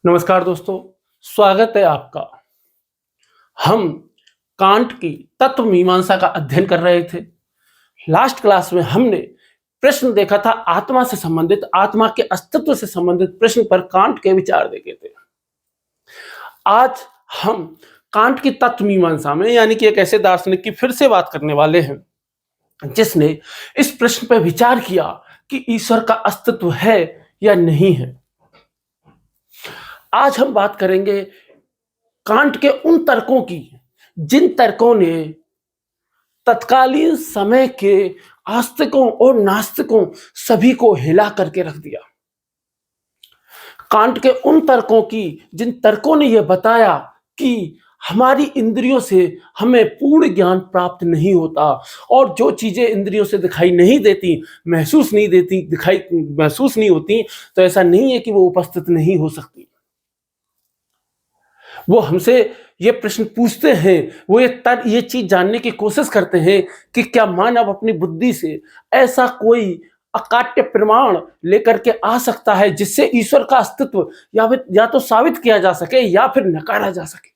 नमस्कार दोस्तों, स्वागत है आपका। हम कांट की तत्व मीमांसा का अध्ययन कर रहे थे। लास्ट क्लास में हमने प्रश्न देखा था आत्मा से संबंधित, आत्मा के अस्तित्व से संबंधित प्रश्न पर कांट के विचार देखे थे। आज हम कांट की तत्व मीमांसा में यानी कि एक ऐसे दार्शनिक की फिर से बात करने वाले हैं जिसने इस प्रश्न पर विचार किया कि ईश्वर का अस्तित्व है या नहीं है। आज हम बात करेंगे कांट के उन तर्कों की जिन तर्कों ने तत्कालीन समय के आस्तिकों और नास्तिकों सभी को हिला करके रख दिया। कांट के उन तर्कों की जिन तर्कों ने यह बताया कि हमारी इंद्रियों से हमें पूर्ण ज्ञान प्राप्त नहीं होता और जो चीजें इंद्रियों से दिखाई नहीं देती, महसूस नहीं होती, तो ऐसा नहीं है कि वो उपस्थित नहीं हो सकती। वो हमसे ये प्रश्न पूछते हैं, वो ये चीज जानने की कोशिश करते हैं कि क्या मानव अपनी बुद्धि से ऐसा कोई अकाट्य प्रमाण लेकर के आ सकता है जिससे ईश्वर का अस्तित्व या तो साबित किया जा सके या फिर नकारा जा सके।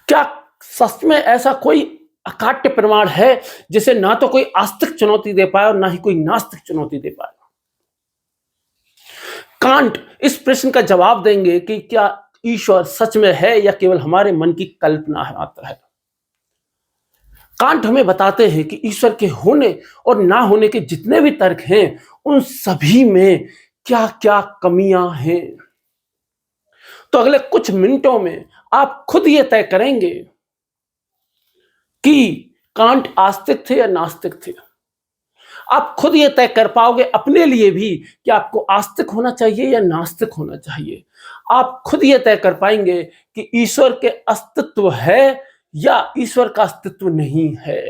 क्या सच में ऐसा कोई अकाट्य प्रमाण है जिसे ना तो कोई आस्तिक चुनौती दे पाए और ना ही कोई नास्तिक चुनौती दे पाए। कांट इस प्रश्न का जवाब देंगे कि क्या ईश्वर सच में है या केवल हमारे मन की कल्पना है मात्र है। कांट हमें बताते हैं कि ईश्वर के होने और ना होने के जितने भी तर्क हैं उन सभी में क्या क्या कमियां हैं। तो अगले कुछ मिनटों में आप खुद ये तय करेंगे कि कांट आस्तिक थे या नास्तिक थे। आप खुद ये तय कर पाओगे अपने लिए भी कि आपको आस्तिक होना चाहिए या नास्तिक होना चाहिए। आप खुद ये तय कर पाएंगे कि ईश्वर के अस्तित्व है या ईश्वर का अस्तित्व नहीं है।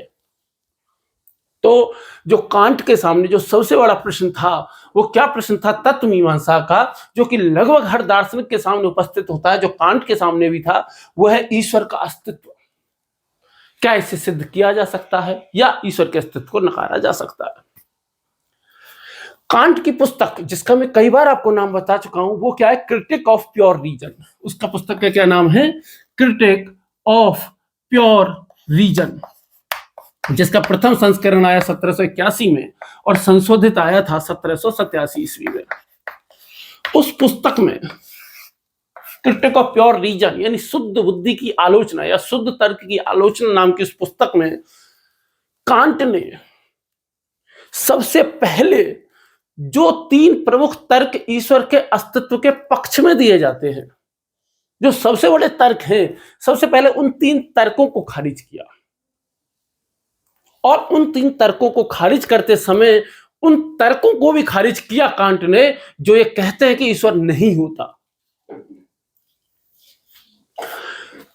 तो जो कांट के सामने जो सबसे बड़ा प्रश्न था वो क्या प्रश्न था तत्व मीमांसा का, जो कि लगभग हर दार्शनिक के सामने उपस्थित होता है, जो कांट के सामने भी था, वो है ईश्वर का अस्तित्व। क्या इसे सिद्ध किया जा सकता है या ईश्वर के अस्तित्व को नकारा जा सकता है। कांट की पुस्तक जिसका मैं कई बार आपको नाम बता चुका हूं वो क्या है, क्रिटिक ऑफ प्योर रीजन। उसका पुस्तक का क्या नाम है, क्रिटिक ऑफ प्योर रीजन, जिसका प्रथम संस्करण आया 1781 में और संशोधित आया था 1787 ईस्वी में। उस पुस्तक में क्रिटिक ऑफ प्योर रीजन यानी शुद्ध बुद्धि की आलोचना या शुद्ध तर्क की आलोचना नाम की उस पुस्तक में कांट ने सबसे पहले जो 3 प्रमुख तर्क ईश्वर के अस्तित्व के पक्ष में दिए जाते हैं, जो सबसे बड़े तर्क हैं, सबसे पहले उन 3 तर्कों को खारिज किया। और उन 3 तर्कों को खारिज करते समय उन तर्कों को भी खारिज किया कांट ने जो ये कहते हैं कि ईश्वर नहीं होता।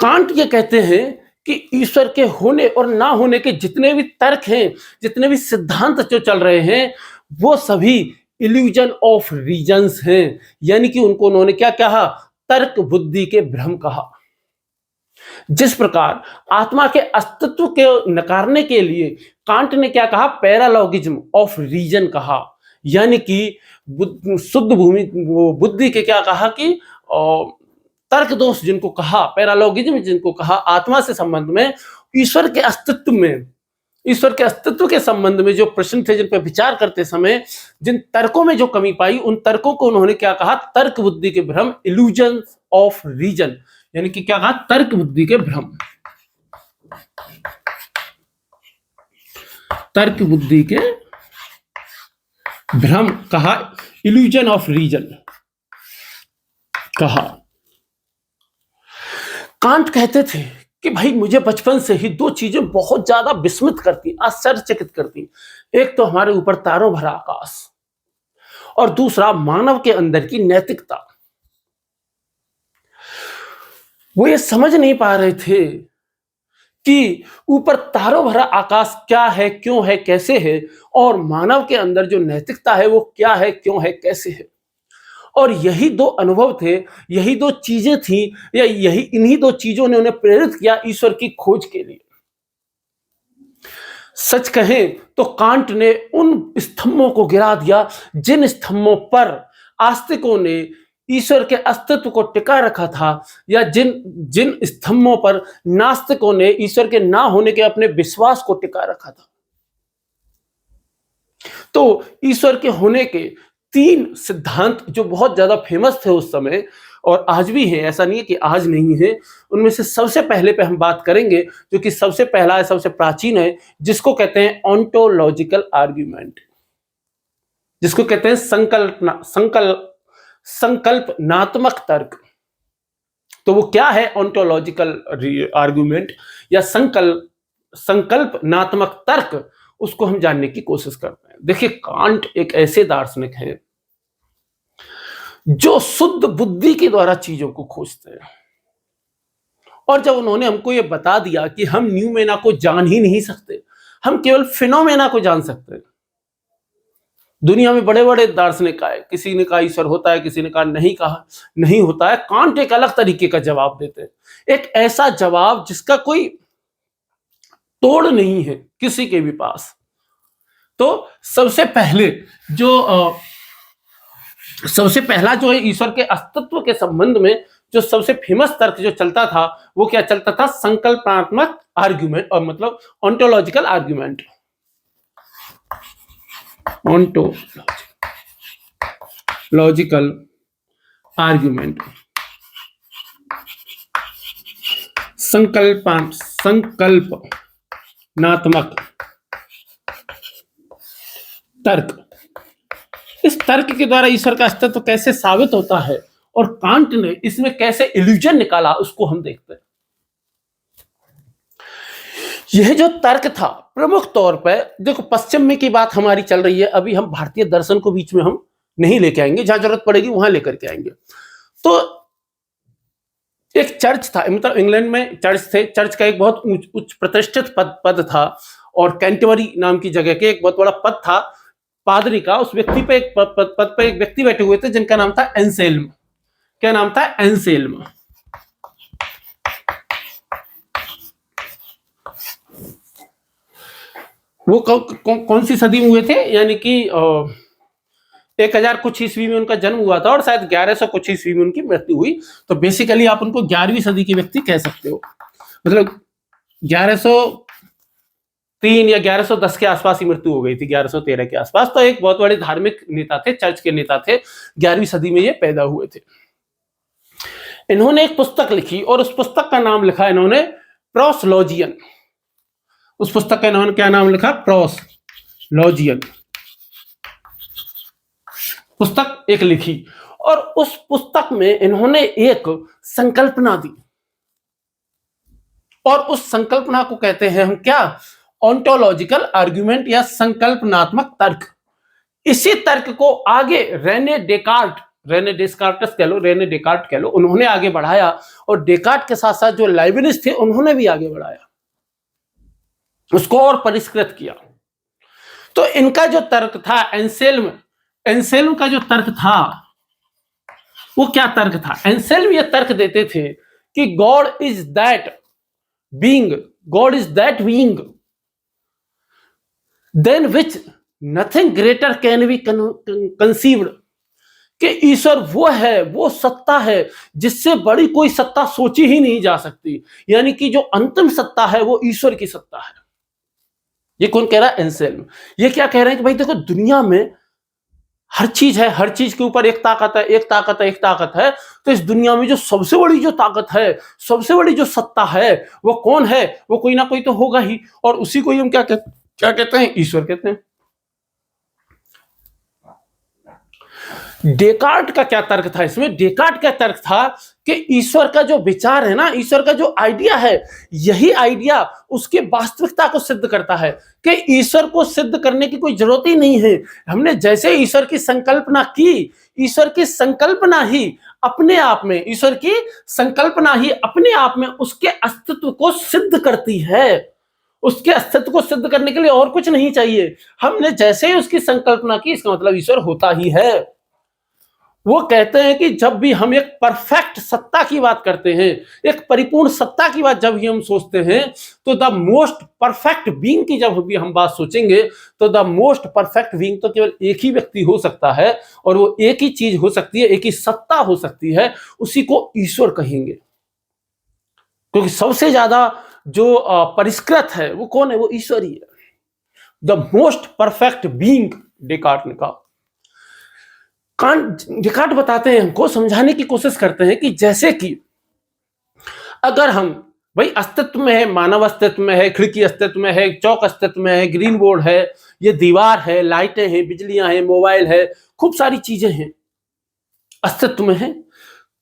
कांट ये कहते हैं कि ईश्वर के होने और ना होने के जितने भी तर्क हैं, जितने भी सिद्धांत जो चल रहे हैं, वो सभी इल्यूजन ऑफ रीजन्स हैं। यानी कि उनको उन्होंने क्या कहा, तर्क बुद्धि के भ्रम कहा। जिस प्रकार आत्मा के अस्तित्व के नकारने के लिए कांट ने क्या कहा, पैरालॉगिज्म ऑफ रीजन कहा। यानी कि शुद्ध बुद्धि के क्या कहा कि तर्क दोष जिनको कहा, पैरालॉगिज्म जिनको कहा, आत्मा से संबंध में, ईश्वर के अस्तित्व के संबंध में जो प्रश्न थे जिन पर विचार करते समय जिन तर्कों में जो कमी पाई, उन तर्कों को उन्होंने क्या कहा, तर्क बुद्धि के भ्रम, इल्यूजन ऑफ रीजन। यानी कि क्या कहा, तर्क बुद्धि के भ्रम, तर्क बुद्धि के भ्रम कहा, इल्यूजन ऑफ रीजन कहा। कांट कहते थे कि भाई मुझे बचपन से ही 2 चीजें बहुत ज्यादा विस्मित करती, आश्चर्यचकित करती। एक तो हमारे ऊपर तारों भरा आकाश और दूसरा मानव के अंदर की नैतिकता। वो ये समझ नहीं पा रहे थे कि ऊपर तारों भरा आकाश क्या है, क्यों है, कैसे है, और मानव के अंदर जो नैतिकता है वो क्या है, क्यों है, कैसे है। और यही 2 अनुभव थे, यही 2 चीजें थी, या इन्हीं 2 चीजों ने उन्हें प्रेरित किया ईश्वर की खोज के लिए। सच कहें तो कांट ने उन स्तंभों को गिरा दिया जिन स्तंभों पर आस्तिकों ने ईश्वर के अस्तित्व को टिका रखा था, या जिन जिन स्तंभों पर नास्तिकों ने ईश्वर के ना होने के अपने विश्वास को टिका रखा था। तो ईश्वर के होने के 3 सिद्धांत जो बहुत ज्यादा फेमस थे उस समय, और आज भी हैं, ऐसा नहीं है कि आज नहीं है। उनमें से सबसे पहले पे हम बात करेंगे, जो कि सबसे पहला है, सबसे प्राचीन है, जिसको कहते हैं ऑन्टोलॉजिकल आर्ग्यूमेंट, जिसको कहते हैं संकल्पनात्मक तर्क। तो वो क्या है ऑन्टोलॉजिकल आर्ग्यूमेंट या संकल्पनात्मक तर्क, उसको हम जानने की कोशिश करते हैं। देखिए, कांट एक ऐसे दार्शनिक हैं जो शुद्ध बुद्धि के द्वारा चीजों को खोजते हैं, और जब उन्होंने हमको ये बता दिया कि हम न्यूमेना को जान ही नहीं सकते, हम केवल फिनोमेना को जान सकते हैं। दुनिया में बड़े बड़े दार्शनिक आए, किसी ने कहा ईश्वर होता है, किसी ने कहा नहीं होता है। कांट एक अलग तरीके का जवाब देते हैं, एक ऐसा जवाब जिसका कोई तोड़ नहीं है किसी के भी पास। तो सबसे पहला जो है ईश्वर के अस्तित्व के संबंध में जो सबसे फेमस तर्क जो चलता था, वो क्या चलता था? संकल्पनात्मक आर्ग्यूमेंट, और मतलब ऑन्टोलॉजिकल आर्ग्यूमेंट। ऑन्टोलॉजिकल आर्ग्यूमेंट, संकल्पनात्मक तर्क। इस तर्क के द्वारा ईश्वर का अस्तित्व कैसे साबित होता है और कांट ने इसमें कैसे इल्यूजन निकाला, उसको हम देखते हैं। यह जो तर्क था प्रमुख तौर पर, देखो पश्चिम में की बात हमारी चल रही है, अभी हम भारतीय दर्शन को बीच में हम नहीं लेके आएंगे, जहां जरूरत पड़ेगी वहां लेकर के आएंगे। तो एक चर्च था, मतलब इंग्लैंड में चर्च थे, चर्च का एक बहुत उच्च प्रतिष्ठित पद था, और कैंटरबरी नाम की जगह के एक बहुत बड़ा पद था पादरी का। उस व्यक्ति पे एक पद पे एक व्यक्ति बैठे हुए थे जिनका नाम था एंसेल्म। क्या नाम था? एंसेल्म। वो कौन सी सदी में हुए थे? यानी कि 1000 कुछ ईस्वी में उनका जन्म हुआ था, और शायद 1100 कुछ ईस्वी में उनकी मृत्यु हुई। तो बेसिकली आप उनको 11वीं सदी के व्यक्ति कह सकते हो, मतलब 1103 या 1110 के आसपास ही मृत्यु हो गई थी, 1113 के आसपास। तो एक बहुत बड़े धार्मिक नेता थे, चर्च के नेता थे, 11वीं सदी में ये पैदा हुए थे। इन्होंने एक पुस्तक लिखी, और उस पुस्तक का नाम लिखा इन्होंने प्रोसलॉजियन। उस पुस्तक का इन्होंने क्या नाम लिखा? प्रोसलॉजियन पुस्तक एक लिखी, और उस पुस्तक में इन्होंने एक संकल्पना दी, और उस संकल्पना को कहते हैं हम क्या? ऑन्टोलॉजिकल आर्ग्यूमेंट या संकल्पनात्मक तर्क। इसी तर्क को आगे रेने डेकार्ट कह लो, उन्होंने आगे बढ़ाया, और डेकार्ट के साथ साथ जो लाइबनिज थे उन्होंने भी आगे बढ़ाया, उसको और परिष्कृत किया। तो इनका जो तर्क था, एंसेल्म का जो तर्क था, वो क्या तर्क था? एंसेल्म ये तर्क देते थे कि God is that being than which nothing greater can be conceived. कि ईश्वर वो सत्ता है जिससे बड़ी कोई सत्ता सोची ही नहीं जा सकती, यानी कि जो अंतिम सत्ता है वो ईश्वर की सत्ता है। ये कौन कह रहा है? एंसेल्म। ये क्या कह रहे हैं कि भाई देखो, दुनिया में हर चीज है, हर चीज के ऊपर एक ताकत है। तो इस दुनिया में जो सबसे बड़ी जो ताकत है, सबसे बड़ी जो सत्ता है, वो कौन है? वो कोई ना कोई तो होगा ही, और उसी को ही हम क्या कहते हैं? ईश्वर कहते हैं। डेकार्ट का क्या तर्क था इसमें? डेकार्ट का तर्क था कि ईश्वर का जो विचार है ना, ईश्वर का जो आइडिया है, यही आइडिया उसकी वास्तविकता को सिद्ध करता है, कि ईश्वर को सिद्ध करने की कोई जरूरत ही नहीं है। हमने जैसे ईश्वर की संकल्पना की, ईश्वर की संकल्पना ही अपने आप में उसके अस्तित्व को सिद्ध करती है। उसके अस्तित्व को सिद्ध करने के लिए और कुछ नहीं चाहिए। हमने जैसे ही उसकी संकल्पना की, इसका मतलब ईश्वर होता ही है। वो कहते हैं कि जब भी हम एक परफेक्ट सत्ता की बात करते हैं, एक परिपूर्ण सत्ता की बात जब भी हम सोचते हैं, तो द मोस्ट परफेक्ट बीइंग की जब भी हम बात सोचेंगे, तो द मोस्ट परफेक्ट बीइंग तो केवल एक ही व्यक्ति हो सकता है, और वो एक ही चीज हो सकती है, एक ही सत्ता हो सकती है, उसी को ईश्वर कहेंगे। क्योंकि सबसे ज्यादा जो परिष्कृत है वो कौन है? वो ईश्वर ही है। The most perfect being, Descartes ने कहा। डेकार्ट बताते हैं, हमको समझाने की कोशिश करते हैं कि जैसे कि अगर हम भाई अस्तित्व में है, मानव अस्तित्व में है, खिड़की अस्तित्व में है, चौक अस्तित्व में है, ग्रीन बोर्ड है, ये दीवार है, लाइटें हैं, बिजलियां हैं, मोबाइल है, खूब सारी चीजें हैं, अस्तित्व में है।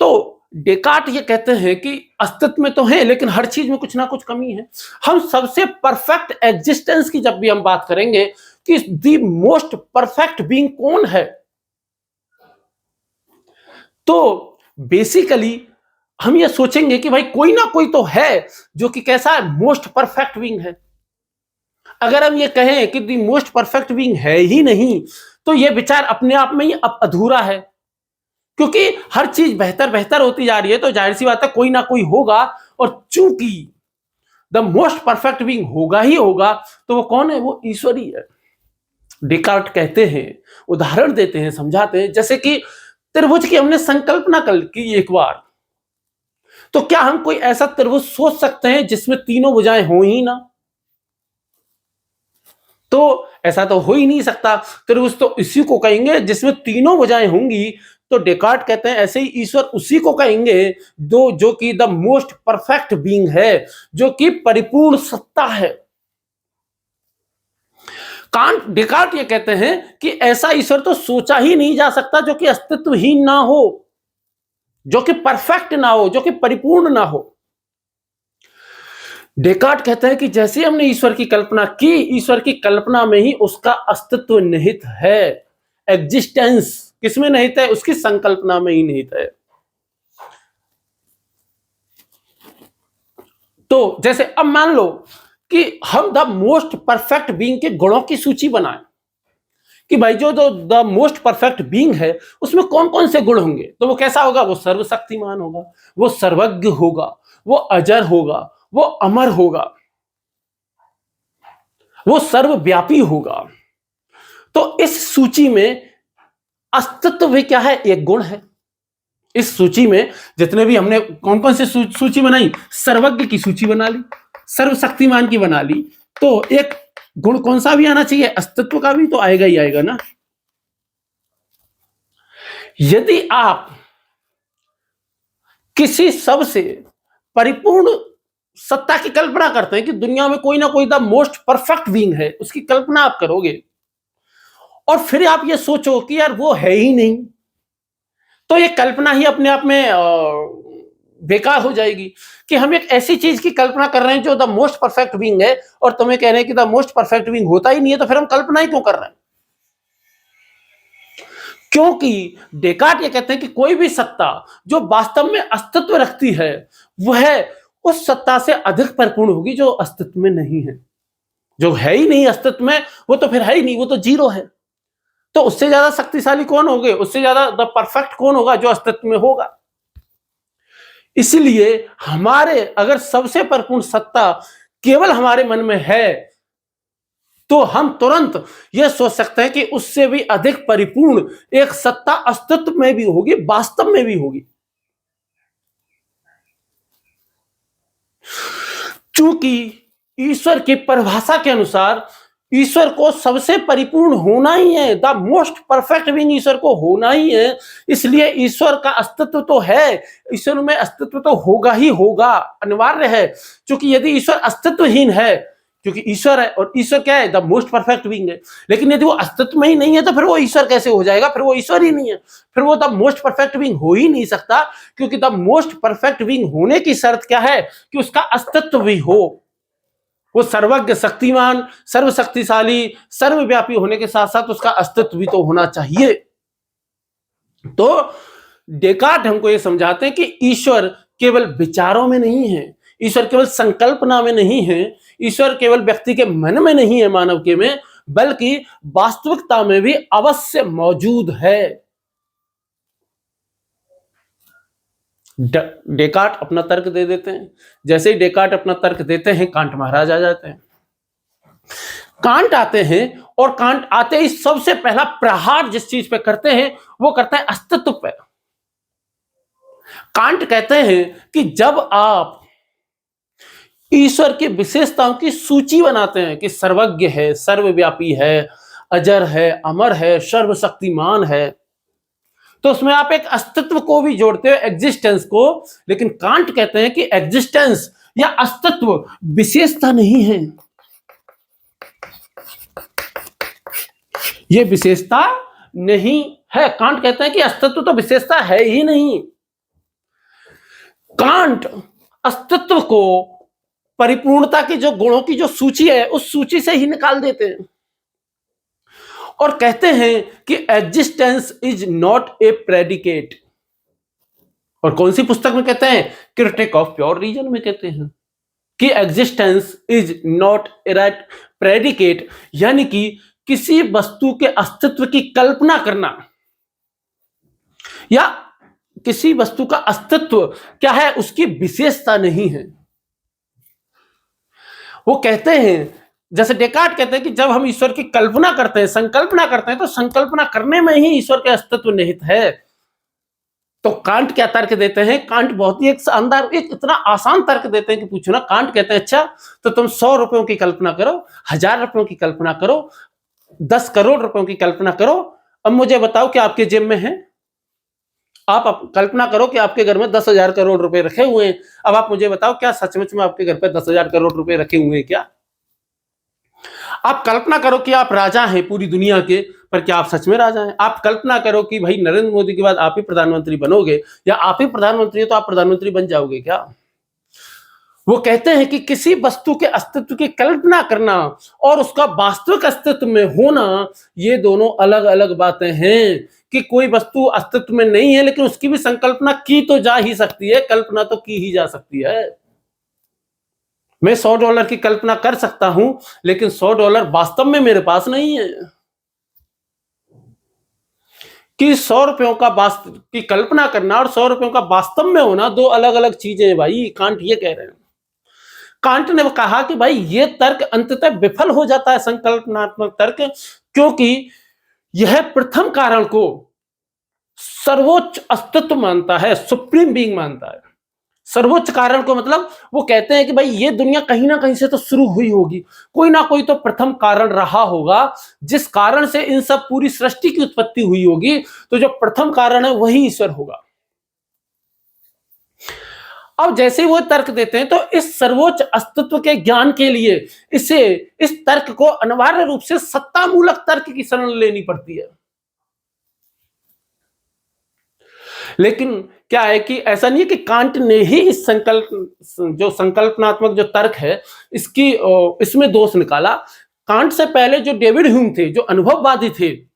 तो डेकार्ट ये कहते हैं कि अस्तित्व में तो है, लेकिन हर चीज में कुछ ना कुछ कमी है। हम सबसे परफेक्ट एग्जिस्टेंस की जब भी हम बात करेंगे कि द मोस्ट परफेक्ट बीइंग कौन है, तो बेसिकली हम ये सोचेंगे कि भाई कोई ना कोई तो है जो कि कैसा है? मोस्ट परफेक्ट बीइंग है। अगर हम ये कहें कि द मोस्ट परफेक्ट बीइंग है ही नहीं, तो ये विचार अपने आप में ही अब अधूरा है, क्योंकि हर चीज बेहतर बेहतर होती जा रही है, तो जाहिर सी बात है कोई ना कोई होगा, और चूंकि द मोस्ट परफेक्ट बीइंग होगा ही होगा, तो वो कौन है? वो ईश्वर ही है। डेकार्ट कहते हैं, उदाहरण देते हैं, समझाते हैं, जैसे कि त्रिभुज की हमने संकल्पना कल की एक बार, तो क्या हम कोई ऐसा त्रिभुज सोच सकते हैं जिसमें तीनों भुजाएं हो ही ना? तो ऐसा तो हो ही नहीं सकता। त्रिभुज तो इसी को कहेंगे जिसमें तीनों भुजाएं होंगी। तो डेकार्ट कहते हैं ऐसे ही ईश्वर उसी को कहेंगे जो कि द मोस्ट परफेक्ट बीइंग है, जो कि परिपूर्ण सत्ता है। डेकार्ट ये कहते हैं कि ऐसा ईश्वर तो सोचा ही नहीं जा सकता जो कि अस्तित्वहीन ना हो, जो कि परफेक्ट ना हो, जो कि परिपूर्ण ना हो। डेकार्ट कहते हैं कि जैसे हमने ईश्वर की कल्पना की, ईश्वर की कल्पना में ही उसका अस्तित्व निहित है। एग्जिस्टेंस किसमें निहित है? उसकी संकल्पना में ही निहित है। तो जैसे अब मान लो कि हम द मोस्ट परफेक्ट बीइंग के गुणों की सूची बनाएं कि भाई जो द मोस्ट परफेक्ट बीइंग है उसमें कौन कौन से गुण होंगे, तो वो कैसा होगा? वो सर्वशक्तिमान होगा, वो सर्वज्ञ होगा, वो अजर होगा, वो अमर होगा, वो सर्वव्यापी होगा। तो इस सूची में अस्तित्व भी क्या है? एक गुण है। इस सूची में जितने भी हमने कौन कौन से सूची बनाई? सर्वज्ञ की सूची बना ली, सर्वशक्तिमान की बना ली, तो एक गुण कौन सा भी आना चाहिए? अस्तित्व का भी तो आएगा ही आएगा ना। यदि आप किसी सबसे परिपूर्ण सत्ता की कल्पना करते हैं कि दुनिया में कोई ना कोई द मोस्ट परफेक्ट बीइंग है, उसकी कल्पना आप करोगे, और फिर आप ये सोचो कि यार वो है ही नहीं, तो ये कल्पना ही अपने आप में बेकार हो जाएगी। कि हम एक ऐसी चीज की कल्पना कर रहे हैं जो द मोस्ट परफेक्ट बीइंग है, और तुम्हें कह रहे हैं कि द मोस्ट परफेक्ट बीइंग होता ही नहीं है, तो फिर हम कल्पना ही क्यों कर रहे हैं? क्योंकि डेकार्ट ये कहते हैं कि कोई भी सत्ता जो वास्तव में अस्तित्व रखती है, वह उस सत्ता से अधिक परिपूर्ण होगी जो अस्तित्व में नहीं है। जो है ही नहीं अस्तित्व में, वो तो फिर है ही नहीं, वो तो जीरो है। तो उससे ज्यादा शक्तिशाली कौन होगे? उससे ज्यादा द परफेक्ट कौन होगा? जो अस्तित्व में होगा। इसलिए हमारे अगर सबसे परिपूर्ण सत्ता केवल हमारे मन में है, तो हम तुरंत यह सोच सकते हैं कि उससे भी अधिक परिपूर्ण एक सत्ता अस्तित्व में भी होगी, वास्तव में भी होगी। चूंकि ईश्वर की परिभाषा के अनुसार ईश्वर को सबसे परिपूर्ण होना ही है, द मोस्ट परफेक्ट बीइंग ईश्वर को होना ही है, इसलिए ईश्वर का अस्तित्व तो है, ईश्वर में अस्तित्व तो होगा ही होगा, अनिवार्य है। क्योंकि यदि ईश्वर अस्तित्वहीन है, क्योंकि ईश्वर है और ईश्वर क्या है? द मोस्ट परफेक्ट बीइंग है, लेकिन यदि वो अस्तित्व में ही नहीं है तो फिर वो ईश्वर कैसे हो जाएगा? फिर वो ईश्वर ही नहीं है, फिर वो द मोस्ट परफेक्ट बीइंग हो ही नहीं सकता। क्योंकि द मोस्ट परफेक्ट बीइंग होने की शर्त क्या है? कि उसका अस्तित्व भी हो, वो सर्वज्ञ, शक्तिमान, सर्वशक्तिशाली, सर्वव्यापी होने के साथ साथ उसका अस्तित्व भी तो होना चाहिए। तो डेकार्ट हमको ये समझाते हैं कि ईश्वर केवल विचारों में नहीं है, ईश्वर केवल संकल्पना में नहीं है, ईश्वर केवल व्यक्ति के मन में नहीं है, मानव के में, बल्कि वास्तविकता में भी अवश्य मौजूद है। डेकार्ट अपना तर्क दे देते हैं। जैसे ही डेकार्ट अपना तर्क देते हैं, कांट महाराज आ जाते हैं। कांट आते हैं और कांट आते ही सबसे पहला प्रहार जिस चीज पे करते हैं वो करते हैं अस्तित्व पे। कांट कहते हैं कि जब आप ईश्वर की विशेषताओं की सूची बनाते हैं कि सर्वज्ञ है, सर्वव्यापी है, अजर है, अमर है, सर्वशक्तिमान है, तो उसमें आप एक अस्तित्व को भी जोड़ते हो, एग्जिस्टेंस को। लेकिन कांट कहते हैं कि एग्जिस्टेंस या अस्तित्व विशेषता नहीं है, ये विशेषता नहीं है। कांट कहते हैं कि अस्तित्व तो विशेषता है ही नहीं। कांट अस्तित्व को परिपूर्णता की जो गुणों की जो सूची है उस सूची से ही निकाल देते हैं और कहते हैं कि existence is not a predicate. और कौन सी पुस्तक में कहते हैं? क्रिटिक ऑफ प्योर रीजन में कहते हैं कि existence is not a predicate, यानी कि किसी वस्तु के अस्तित्व की कल्पना करना या किसी वस्तु का अस्तित्व क्या है, उसकी विशेषता नहीं है। वो कहते हैं, जैसे डेकार्ट कहते हैं कि जब हम ईश्वर की कल्पना करते हैं, संकल्पना करते हैं, तो संकल्पना करने में ही ईश्वर के अस्तित्व निहित है। तो कांट क्या तर्क देते हैं? कांट बहुत ही एक शानदार, एक इतना आसान तर्क देते हैं कि पूछो ना। कांट कहते हैं अच्छा तो तुम 100 रुपयों की कल्पना करो, 1000 रुपयों की कल्पना करो, 10 करोड़ रुपयों की कल्पना करो, अब मुझे बताओ कि आपके जेब में है। आप कल्पना करो कि आपके घर में 10,000 करोड़ रुपए रखे हुए हैं। अब आप मुझे बताओ क्या सचमुच में आपके घर पे 10,000 करोड़ रुपए रखे हुए हैं क्या? आप कल्पना करो कि आप राजा हैं पूरी दुनिया के, पर क्या आप सच में राजा हैं? आप कल्पना करो कि भाई नरेंद्र मोदी के बाद आप ही प्रधानमंत्री बनोगे, या आप ही प्रधानमंत्री हो तो आप प्रधानमंत्री बन जाओगे क्या? वो कहते हैं कि किसी वस्तु के अस्तित्व की कल्पना करना और उसका वास्तविक अस्तित्व में होना, ये दोनों अलग अलग बातें हैं। कि कोई वस्तु अस्तित्व में नहीं है लेकिन उसकी भी संकल्पना की तो जा ही सकती है, कल्पना तो की ही जा सकती है। मैं $100 की कल्पना कर सकता हूं लेकिन $100 वास्तव में मेरे पास नहीं है। कि 100 रुपयों का वास्तव की कल्पना करना और 100 रुपयों का वास्तव में होना दो अलग अलग चीजें हैं भाई। कांट ये कह रहे हैं। कांट ने कहा कि भाई ये तर्क अंततः विफल हो जाता है, संकल्पनात्मक तर्क, क्योंकि यह प्रथम कारण को सर्वोच्च अस्तित्व मानता है, सुप्रीम बीइंग मानता है। सर्वोच्च कारण को मतलब वो कहते हैं कि भाई ये दुनिया कहीं ना कहीं से तो शुरू हुई होगी, कोई ना कोई तो प्रथम कारण रहा होगा जिस कारण से इन सब पूरी सृष्टि की उत्पत्ति हुई होगी। तो जो प्रथम कारण है वही ईश्वर होगा। अब जैसे वो तर्क देते हैं तो इस सर्वोच्च अस्तित्व के ज्ञान के लिए इस तर्क को अनिवार्य रूप से सत्तामूलक तर्क की शरण लेनी पड़ती है। लेकिन क्या है कि ऐसा नहीं है कि कांट ने ही इस संकल्पनात्मक जो तर्क है इसमें दोष निकाला। कांट से पहले जो डेविड ह्यूम थे, जो अनुभववादी थे,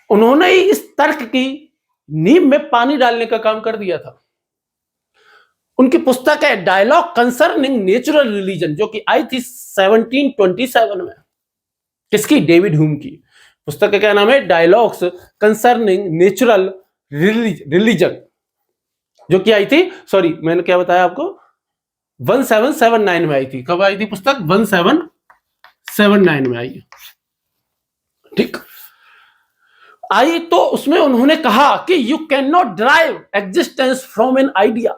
उन्होंने ही इस तर्क की नींव में पानी डालने का काम कर दिया था। उनकी पुस्तक है डायलॉग कंसर्निंग नेचुरल रिलीजन, जो कि आई थी 1727 में। किसकी? डेविड ह्यूम की। पुस्तक का क्या नाम है? डायलॉग्स कंसर्निंग नेचुरल रिलीजन, जो कि आई थी, सॉरी मैंने क्या बताया आपको, 1779 में आई थी। कब आई थी पुस्तक? 1779 में आई। ठीक आई। तो उसमें उन्होंने कहा कि you can not drive existence from an idea,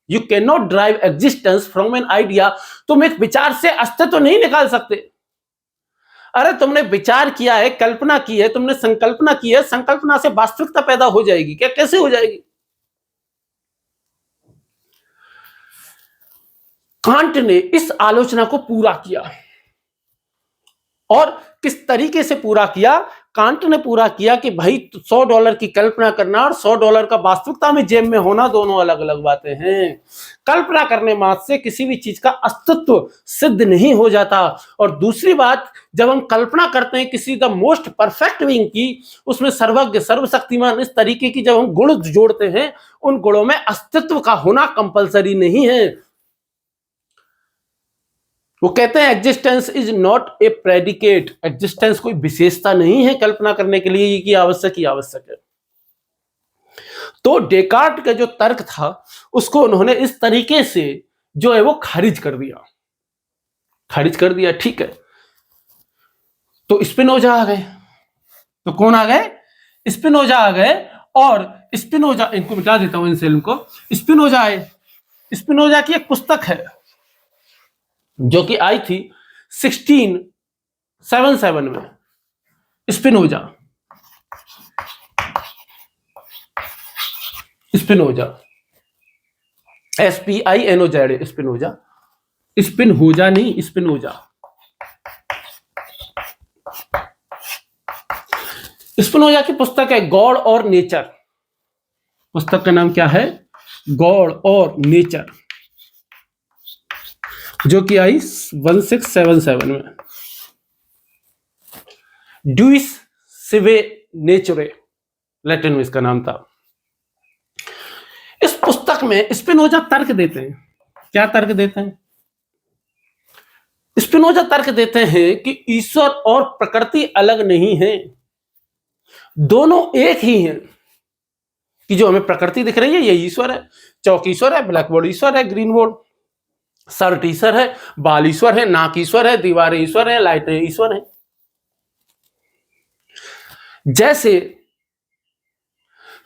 you can not drive existence from an idea. तुम एक विचार से अस्तित्व नहीं निकाल सकते। अरे तुमने विचार किया है, कल्पना की है, तुमने संकल्पना की है, संकल्पना से वास्तविकता पैदा हो जाएगी क्या? कैसे हो जाएगी? कांट ने इस आलोचना को पूरा किया। और किस तरीके से पूरा किया? कांट ने पूरा किया कि भाई $100 की कल्पना करना और $100 का वास्तविकता में जेब में होना दोनों अलग अलग बातें हैं। कल्पना करने मात्र से किसी भी चीज का अस्तित्व सिद्ध नहीं हो जाता। और दूसरी बात, जब हम कल्पना करते हैं किसी द मोस्ट परफेक्ट बीइंग की, उसमें सर्वज्ञ, सर्वशक्तिमान, इस तरीके की जब हम गुण जोड़ते हैं, उन गुणों में अस्तित्व का होना कंपलसरी नहीं है। वो कहते हैं existence is not a predicate, existence कोई विशेषता नहीं है कल्पना करने के लिए, ये आवश्यक ही आवश्यक है। तो डेकार्ट का जो तर्क था उसको उन्होंने इस तरीके से जो है वो खारिज कर दिया। ठीक है, तो स्पिनोजा आ गए। तो कौन आ गए? स्पिनोजा आ गए। और स्पिनोजा, इनको मिटा देता हूं इन सेल को। स्पिनोजा आए। स्पिनोजा की एक पुस्तक है जो कि आई थी 1677 में। स्पिनोजा SPINOZ, स्पिनोजा नहीं, स्पिनोजा। स्पिनोजा की पुस्तक है गॉड और नेचर। पुस्तक का नाम क्या है? गॉड और नेचर, जो कि आई 1677 में। ड्यूइस सिवे नेचुरे लैटिन में इसका नाम था। इस पुस्तक में स्पिनोजा तर्क देते हैं। क्या तर्क देते हैं? स्पिनोजा तर्क देते हैं कि ईश्वर और प्रकृति अलग नहीं है, दोनों एक ही हैं। कि जो हमें प्रकृति दिख रही है ये ईश्वर है, चौक ईश्वर है, ब्लैक बोर्ड ईश्वर है, ग्रीन बोर्ड, शर्ट ईश्वर है, बाल ईश्वर है, नाक ईश्वर है, दीवारें ईश्वर है, लाइटें ईश्वर है। जैसे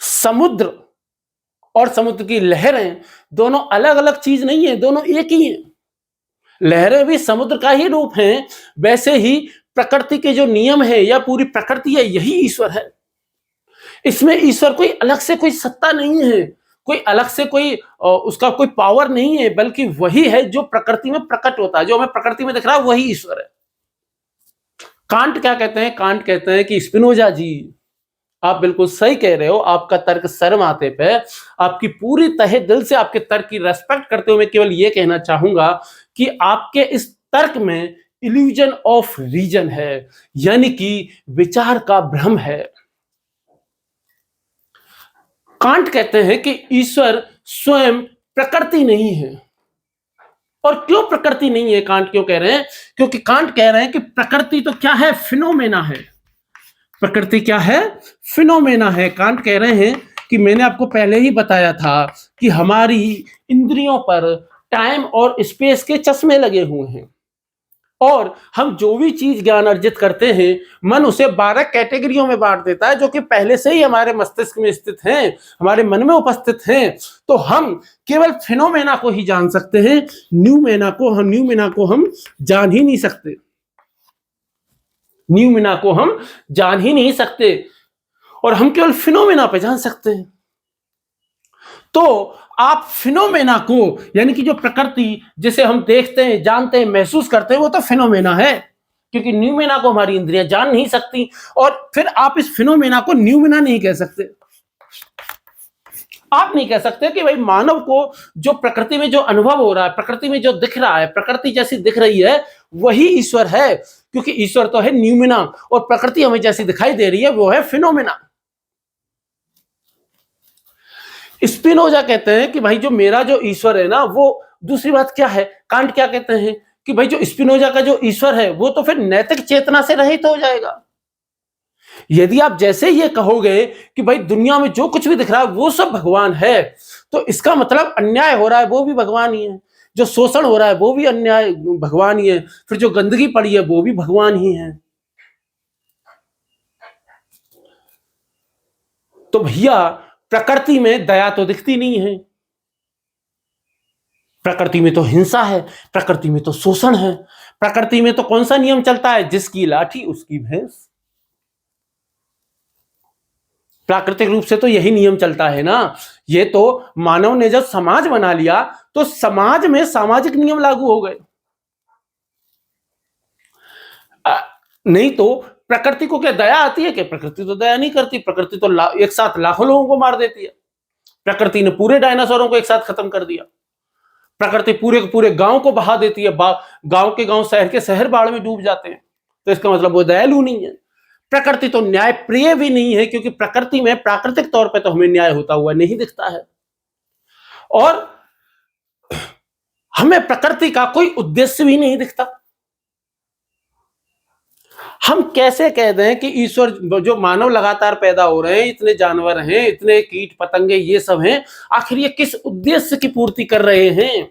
समुद्र और समुद्र की लहरें दोनों अलग अलग चीज नहीं है, दोनों एक ही हैं। लहरें भी समुद्र का ही रूप हैं, वैसे ही प्रकृति के जो नियम है या पूरी प्रकृति है यही ईश्वर है। इसमें ईश्वर कोई अलग से कोई सत्ता नहीं है, कोई अलग से कोई उसका कोई पावर नहीं है, बल्कि वही है जो प्रकृति में प्रकट होता है। जो हमें प्रकृति में दिख रहा है वही ईश्वर है। कांट क्या कहते हैं? कांट कहते हैं कि स्पिनोजा जी आप बिल्कुल सही कह रहे हो, आपका तर्क शर्माते पे, आपकी पूरी तहे दिल से आपके तर्क की रेस्पेक्ट करते हुए मैं केवल ये कहना चाहूंगा कि आपके इस तर्क में इल्यूजन ऑफ रीजन है, यानी कि विचार का भ्रम है। कांट कहते हैं कि ईश्वर स्वयं प्रकृति नहीं है। और क्यों प्रकृति नहीं है? कांट क्यों कह रहे हैं? क्योंकि कांट कह रहे हैं कि प्रकृति तो क्या है? फिनोमेना है। प्रकृति क्या है? फिनोमेना है। कांट कह रहे हैं कि मैंने आपको पहले ही बताया था कि हमारी इंद्रियों पर टाइम और स्पेस के चश्मे लगे हुए हैं, और हम जो भी चीज ज्ञान अर्जित करते हैं मन उसे 12 कैटेगरियों में बांट देता है, जो कि पहले से ही हमारे मस्तिष्क में स्थित हैं, हमारे मन में उपस्थित हैं। तो हम केवल फिनोमेना को ही जान सकते हैं, न्यूमेना को हम जान ही नहीं सकते। न्यूमेना को हम जान ही नहीं सकते और हम केवल फिनोमेना पे जान सकते हैं। तो आप फिनोमेना को, यानी कि जो प्रकृति जिसे हम देखते हैं, जानते हैं, महसूस करते हैं, वो तो फिनोमेना है, क्योंकि न्यूमेना को हमारी इंद्रियां जान नहीं सकती। और फिर आप इस फिनोमेना को न्यूमेना नहीं कह सकते। आप नहीं कह सकते कि भाई मानव को जो प्रकृति में जो अनुभव हो रहा है, प्रकृति में जो दिख रहा है, प्रकृति जैसी दिख रही है वही ईश्वर है, क्योंकि ईश्वर तो है न्यूमेना और प्रकृति हमें जैसी दिखाई दे रही है वो है फिनोमेना। स्पिनोजा कहते हैं कि भाई जो मेरा जो ईश्वर है ना, वो दूसरी बात क्या है? कांट क्या कहते हैं कि भाई जो स्पिनोजा का जो ईश्वर है वो तो फिर नैतिक चेतना से रहित हो जाएगा। यदि आप जैसे ये कहोगे कि भाई दुनिया में जो कुछ भी दिख रहा है वो सब भगवान है, तो इसका मतलब अन्याय हो रहा है वो भी भगवान ही है, जो शोषण हो रहा है वो भी अन्याय भगवान ही है, फिर जो गंदगी पड़ी है वो भी भगवान ही है। तो भैया प्रकृति में दया तो दिखती नहीं है, प्रकृति में तो हिंसा है, प्रकृति में तो शोषण है, प्रकृति में तो कौन सा नियम चलता है? जिसकी लाठी उसकी भैंस। प्राकृतिक रूप से तो यही नियम चलता है ना। ये तो मानव ने जब समाज बना लिया तो समाज में सामाजिक नियम लागू हो गए। नहीं तो प्रकृति को क्या दया आती है? कि प्रकृति तो दया नहीं करती, प्रकृति तो एक साथ लाखों लोगों को मार देती है। प्रकृति ने पूरे डायनासोरों को एक साथ खत्म कर दिया। प्रकृति पूरे के पूरे गांव को बहा देती है, गांव के गांव, शहर के शहर बाढ़ में डूब जाते हैं। तो इसका मतलब वो दयालु नहीं है। प्रकृति तो न्याय प्रिय भी नहीं है, क्योंकि प्रकृति में प्राकृतिक तौर पे तो हमें न्याय होता हुआ नहीं दिखता है, और हमें प्रकृति का कोई उद्देश्य भी नहीं दिखता। हम कैसे कह दें कि ईश्वर, जो मानव लगातार पैदा हो रहे हैं, इतने जानवर हैं, इतने कीट पतंगे ये सब हैं, आखिर ये किस उद्देश्य की पूर्ति कर रहे हैं?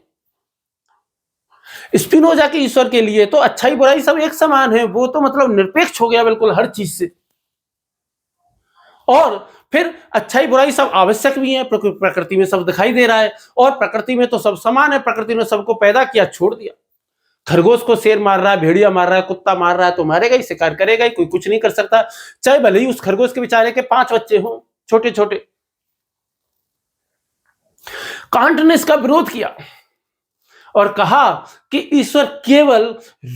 स्पिनोजा के ईश्वर के लिए तो अच्छाई बुराई सब एक समान है, वो तो मतलब निरपेक्ष हो गया बिल्कुल हर चीज से। और फिर अच्छाई बुराई सब आवश्यक भी है, प्रकृति में सब दिखाई दे रहा है, और प्रकृति में तो सब समान है, प्रकृति ने सबको पैदा किया, छोड़ दिया। खरगोश को शेर मार रहा है, भेड़िया मार रहा है, कुत्ता मार रहा है, तो मारेगा ही, शिकार करेगा ही, कोई कुछ नहीं कर सकता, चाहे भले ही उस खरगोश के बेचारे के 5 बच्चे हों, छोटे छोटे। कांट ने इसका विरोध किया और कहा कि ईश्वर केवल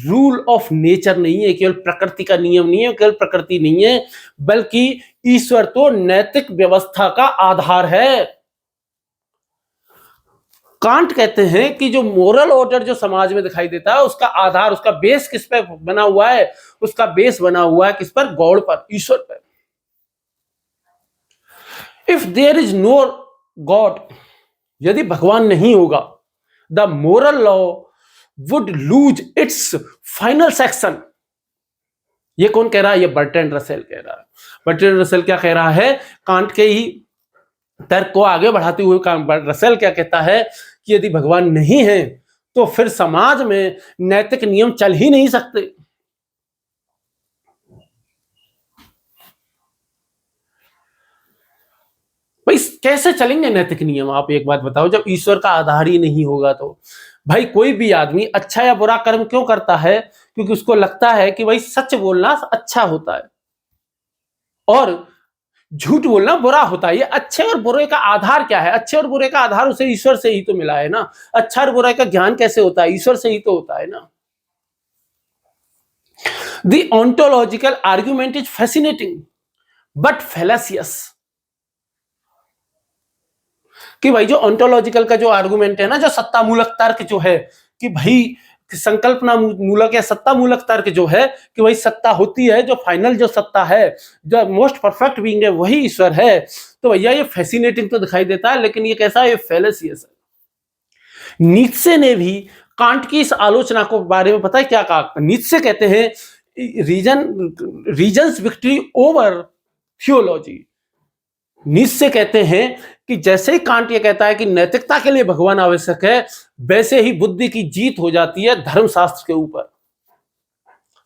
रूल ऑफ नेचर नहीं है, केवल प्रकृति का नियम नहीं है, केवल प्रकृति नहीं है, बल्कि ईश्वर तो नैतिक व्यवस्था का आधार है। कांट कहते हैं कि जो मोरल ऑर्डर जो समाज में दिखाई देता है, उसका आधार, उसका बेस किस पर बना हुआ है? उसका बेस बना हुआ है किस पर? गॉड पर, ईश्वर पर। If there is no God, यदि भगवान नहीं होगा, the moral law would lose its final section. ये कौन कह रहा है? ये बर्ट्रैंड रसेल कह रहा है। बर्ट्रैंड रसेल क्या कह रहा है? कांट के ही तर्क को आगे बढ़ाते हुए रसेल क्या कहता है कि यदि भगवान नहीं है तो फिर समाज में नैतिक नियम चल ही नहीं सकते। भाई कैसे चलेंगे नैतिक नियम? आप एक बात बताओ, जब ईश्वर का आधार ही नहीं होगा तो भाई कोई भी आदमी अच्छा या बुरा कर्म क्यों करता है? क्योंकि उसको लगता है कि भाई सच बोलना अच्छा होता है और झूठ बोलना बुरा होता है। ये अच्छे और बुरे का आधार क्या है? अच्छे और बुरे का आधार उसे ईश्वर से ही तो मिला है ना। अच्छा और बुरा का ज्ञान कैसे होता है? ईश्वर से ही तो होता है ना। The ontological argument is fascinating but fallacious। कि भाई जो ऑन्टोलॉजिकल का जो आर्गुमेंट है ना, जो सत्ता मूलक तर्क जो है कि भाई संकल्पना मूलक या सत्ता मूलक तर्क जो है कि भाई सत्ता होती है, जो फाइनल जो सत्ता है, जो मोस्ट परफेक्ट बीइंग है, वही ईश्वर है। तो भैया ये फैसिनेटिंग तो दिखाई देता है, लेकिन ये कैसा है? ये फैलेसियस है। नीत्शे ने भी कांट की इस आलोचना को बारे में पता है क्या कहा? नीत्शे कहते हैं reasons victory over theology. Nietzsche कहते हैं कि जैसे ही कांट ये कहता है कि नैतिकता के लिए भगवान आवश्यक है, वैसे ही बुद्धि की जीत हो जाती है धर्मशास्त्र के ऊपर।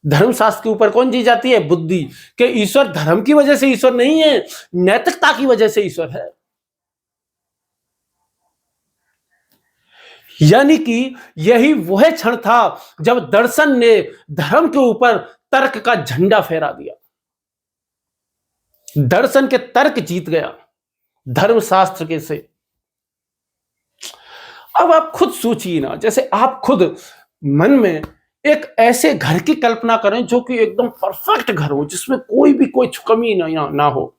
धर्मशास्त्र के ऊपर कौन जीत जाती है? बुद्धि। कि ईश्वर धर्म की वजह से ईश्वर नहीं है, नैतिकता की वजह से ईश्वर है। यानी कि यही वह क्षण था जब दर्शन ने धर्म के ऊपर तर्क का झंडा फहरा दिया। दर्शन के तर्क जीत गया धर्मशास्त्र के से। अब आप खुद सोचिए ना, जैसे आप खुद मन में एक ऐसे घर की कल्पना करें जो कि एकदम परफेक्ट घर हो, जिसमें कोई भी कोई कमी ना हो,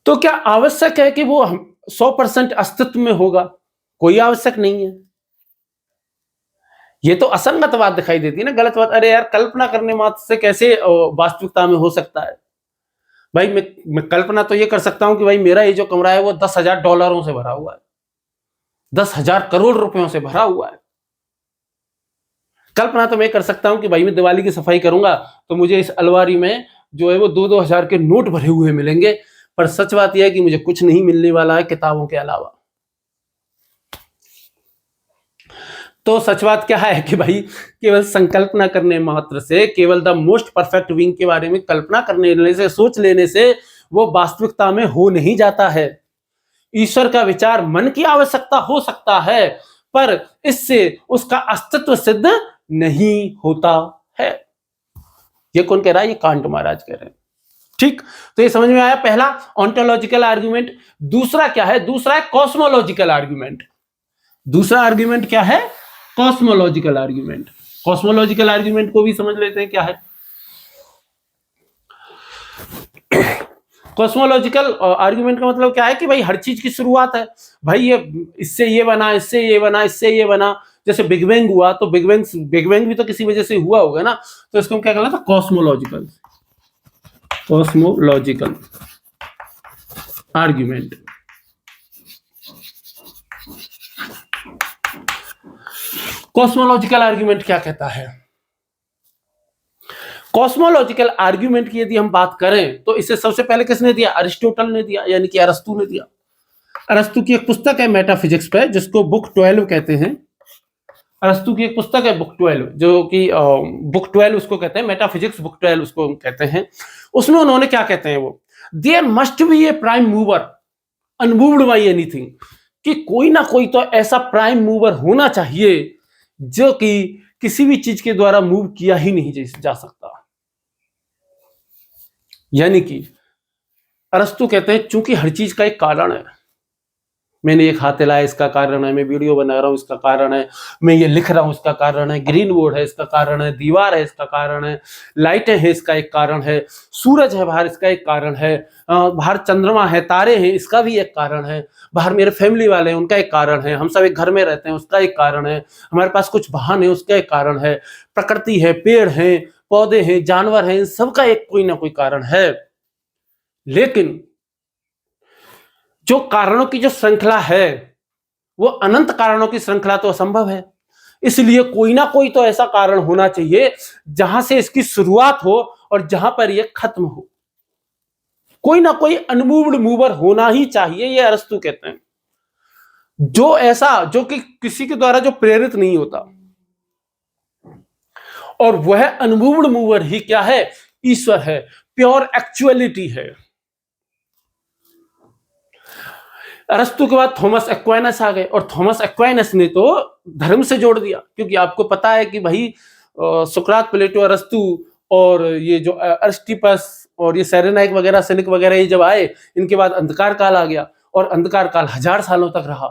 तो क्या आवश्यक है कि वो 100% अस्तित्व में होगा? कोई आवश्यक नहीं है। ये तो असंगत बात दिखाई देती है ना, गलत बात। अरे यार, कल्पना करने मात्र से कैसे वास्तविकता में हो सकता है? भाई मैं कल्पना तो ये कर सकता हूं कि भाई मेरा ये जो कमरा है वो $10,000 से भरा हुआ है, 10,000 करोड़ रुपयों से भरा हुआ है। कल्पना तो मैं कर सकता हूं कि भाई मैं दिवाली की सफाई करूंगा तो मुझे इस अलमारी में जो है वो 2-2 हजार के नोट भरे हुए मिलेंगे। पर सच बात यह है कि मुझे कुछ नहीं मिलने वाला है किताबों के अलावा। तो सच बात क्या है कि भाई केवल संकल्पना करने मात्र से, केवल द मोस्ट परफेक्ट बीइंग के बारे में कल्पना करने से, सोच लेने से वो वास्तविकता में हो नहीं जाता है। ईश्वर का विचार मन की आवश्यकता हो सकता है, पर इससे उसका अस्तित्व सिद्ध नहीं होता है। ये कौन कह रहा है? ये कांट महाराज कह रहे हैं। ठीक, तो ये समझ में आया पहला ऑन्टोलॉजिकल आर्गुमेंट। दूसरा क्या है? दूसरा है कॉस्मोलॉजिकल आर्गुमेंट। दूसरा आर्गुमेंट क्या है? Cosmological argument. कॉस्मोलॉजिकल आर्गुमेंट को भी समझ लेते हैं क्या है। कॉस्मोलॉजिकल आर्गुमेंट का मतलब क्या है कि भाई हर चीज की शुरुआत है, भाई ये इससे ये बना, इससे ये बना, इससे ये बना। जैसे बिग बैंग हुआ तो बिग बैंग भी तो किसी वजह से हुआ होगा ना, तो इसको हम क्या कहलाता? Cosmological argument. कॉस्मोलॉजिकल आर्गुमेंट क्या कहता है? कॉस्मोलॉजिकल आर्ग्यूमेंट की यदि हम बात करें तो इसे सबसे पहले किसने दिया? अरिस्टोटल ने दिया, यानी कि अरस्तु ने दिया। अरस्तु की एक पुस्तक है मेटाफिजिक्स पे, जिसको बुक 12 कहते हैं। अरस्तु की एक पुस्तक है बुक 12, जो कि बुक 12 उसको कहते हैं, मेटाफिजिक्स बुक 12 उसको कहते हैं। उसमें उन्होंने क्या कहते हैं वो, there must be a prime mover unmoved by anything, कि कोई ना कोई तो ऐसा प्राइम मूवर होना चाहिए जो कि किसी भी चीज के द्वारा मूव किया ही नहीं जा सकता। यानी कि अरस्तु कहते हैं चूंकि हर चीज का एक कारण है, मैंने एक हाथ हिलाया इसका कारण है, मैं वीडियो बना रहा हूं इसका कारण है, मैं ये लिख रहा हूं इसका कारण है, ग्रीन बोर्ड है इसका कारण है, दीवार है इसका कारण है, लाइटें हैं इसका एक कारण है, सूरज है बाहर इसका एक कारण है, बाहर चंद्रमा है, तारे हैं इसका भी एक कारण है, बाहर मेरे फैमिली वाले हैं उनका एक कारण है, हम सब एक घर में रहते हैं उसका एक कारण है, हमारे पास कुछ वाहन है उसका एक कारण है, प्रकृति है, पेड़ है, पौधे हैं, जानवर हैं, इन सबका एक कोई ना कोई कारण है। लेकिन जो कारणों की जो श्रृंखला है वो अनंत कारणों की श्रृंखला तो असंभव है, इसलिए कोई ना कोई तो ऐसा कारण होना चाहिए जहां से इसकी शुरुआत हो और जहां पर यह खत्म हो। कोई ना कोई अनमूव्ड मूवर होना ही चाहिए, ये अरस्तु कहते हैं, जो ऐसा जो कि किसी के द्वारा जो प्रेरित नहीं होता, और वह अनमूव्ड मूवर ही क्या है? ईश्वर है, प्योर एक्चुअलिटी है। अरस्तु के बाद थॉमस एक्वाइनस आ गए, और थॉमस एक्वाइनस ने तो धर्म से जोड़ दिया, क्योंकि आपको पता है कि भाई सुकरात, प्लेटो, अरस्तु और ये जो अरिस्टिपस और ये सेरेनाइक वगैरह, सेनिक वगैरह ये जब आए, इनके बाद अंधकार काल आ गया, और अंधकार काल 1000 सालों तक रहा,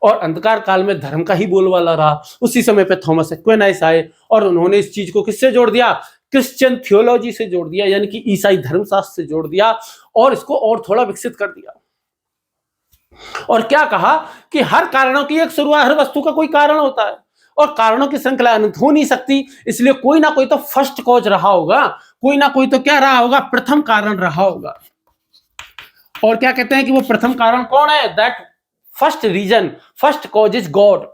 और अंधकार काल में धर्म का ही बोलबाला रहा। उसी समय पे थॉमस एक्वाइनस आए और उन्होंने इस चीज को किससे जोड़ दिया? क्रिश्चियन थियोलॉजी से जोड़ दिया, यानी कि ईसाई धर्मशास्त्र से जोड़ दिया, और इसको और थोड़ा विकसित कर दिया। और क्या कहा कि हर कारणों की एक शुरुआत, हर वस्तु का कोई कारण होता है, और कारणों की श्रृंखला अनंत हो नहीं सकती, इसलिए कोई ना कोई तो फर्स्ट कॉज रहा होगा, कोई ना कोई तो क्या रहा होगा? प्रथम कारण रहा होगा। और क्या कहते हैं कि वो प्रथम कारण कौन है? That first reason, first cause is God.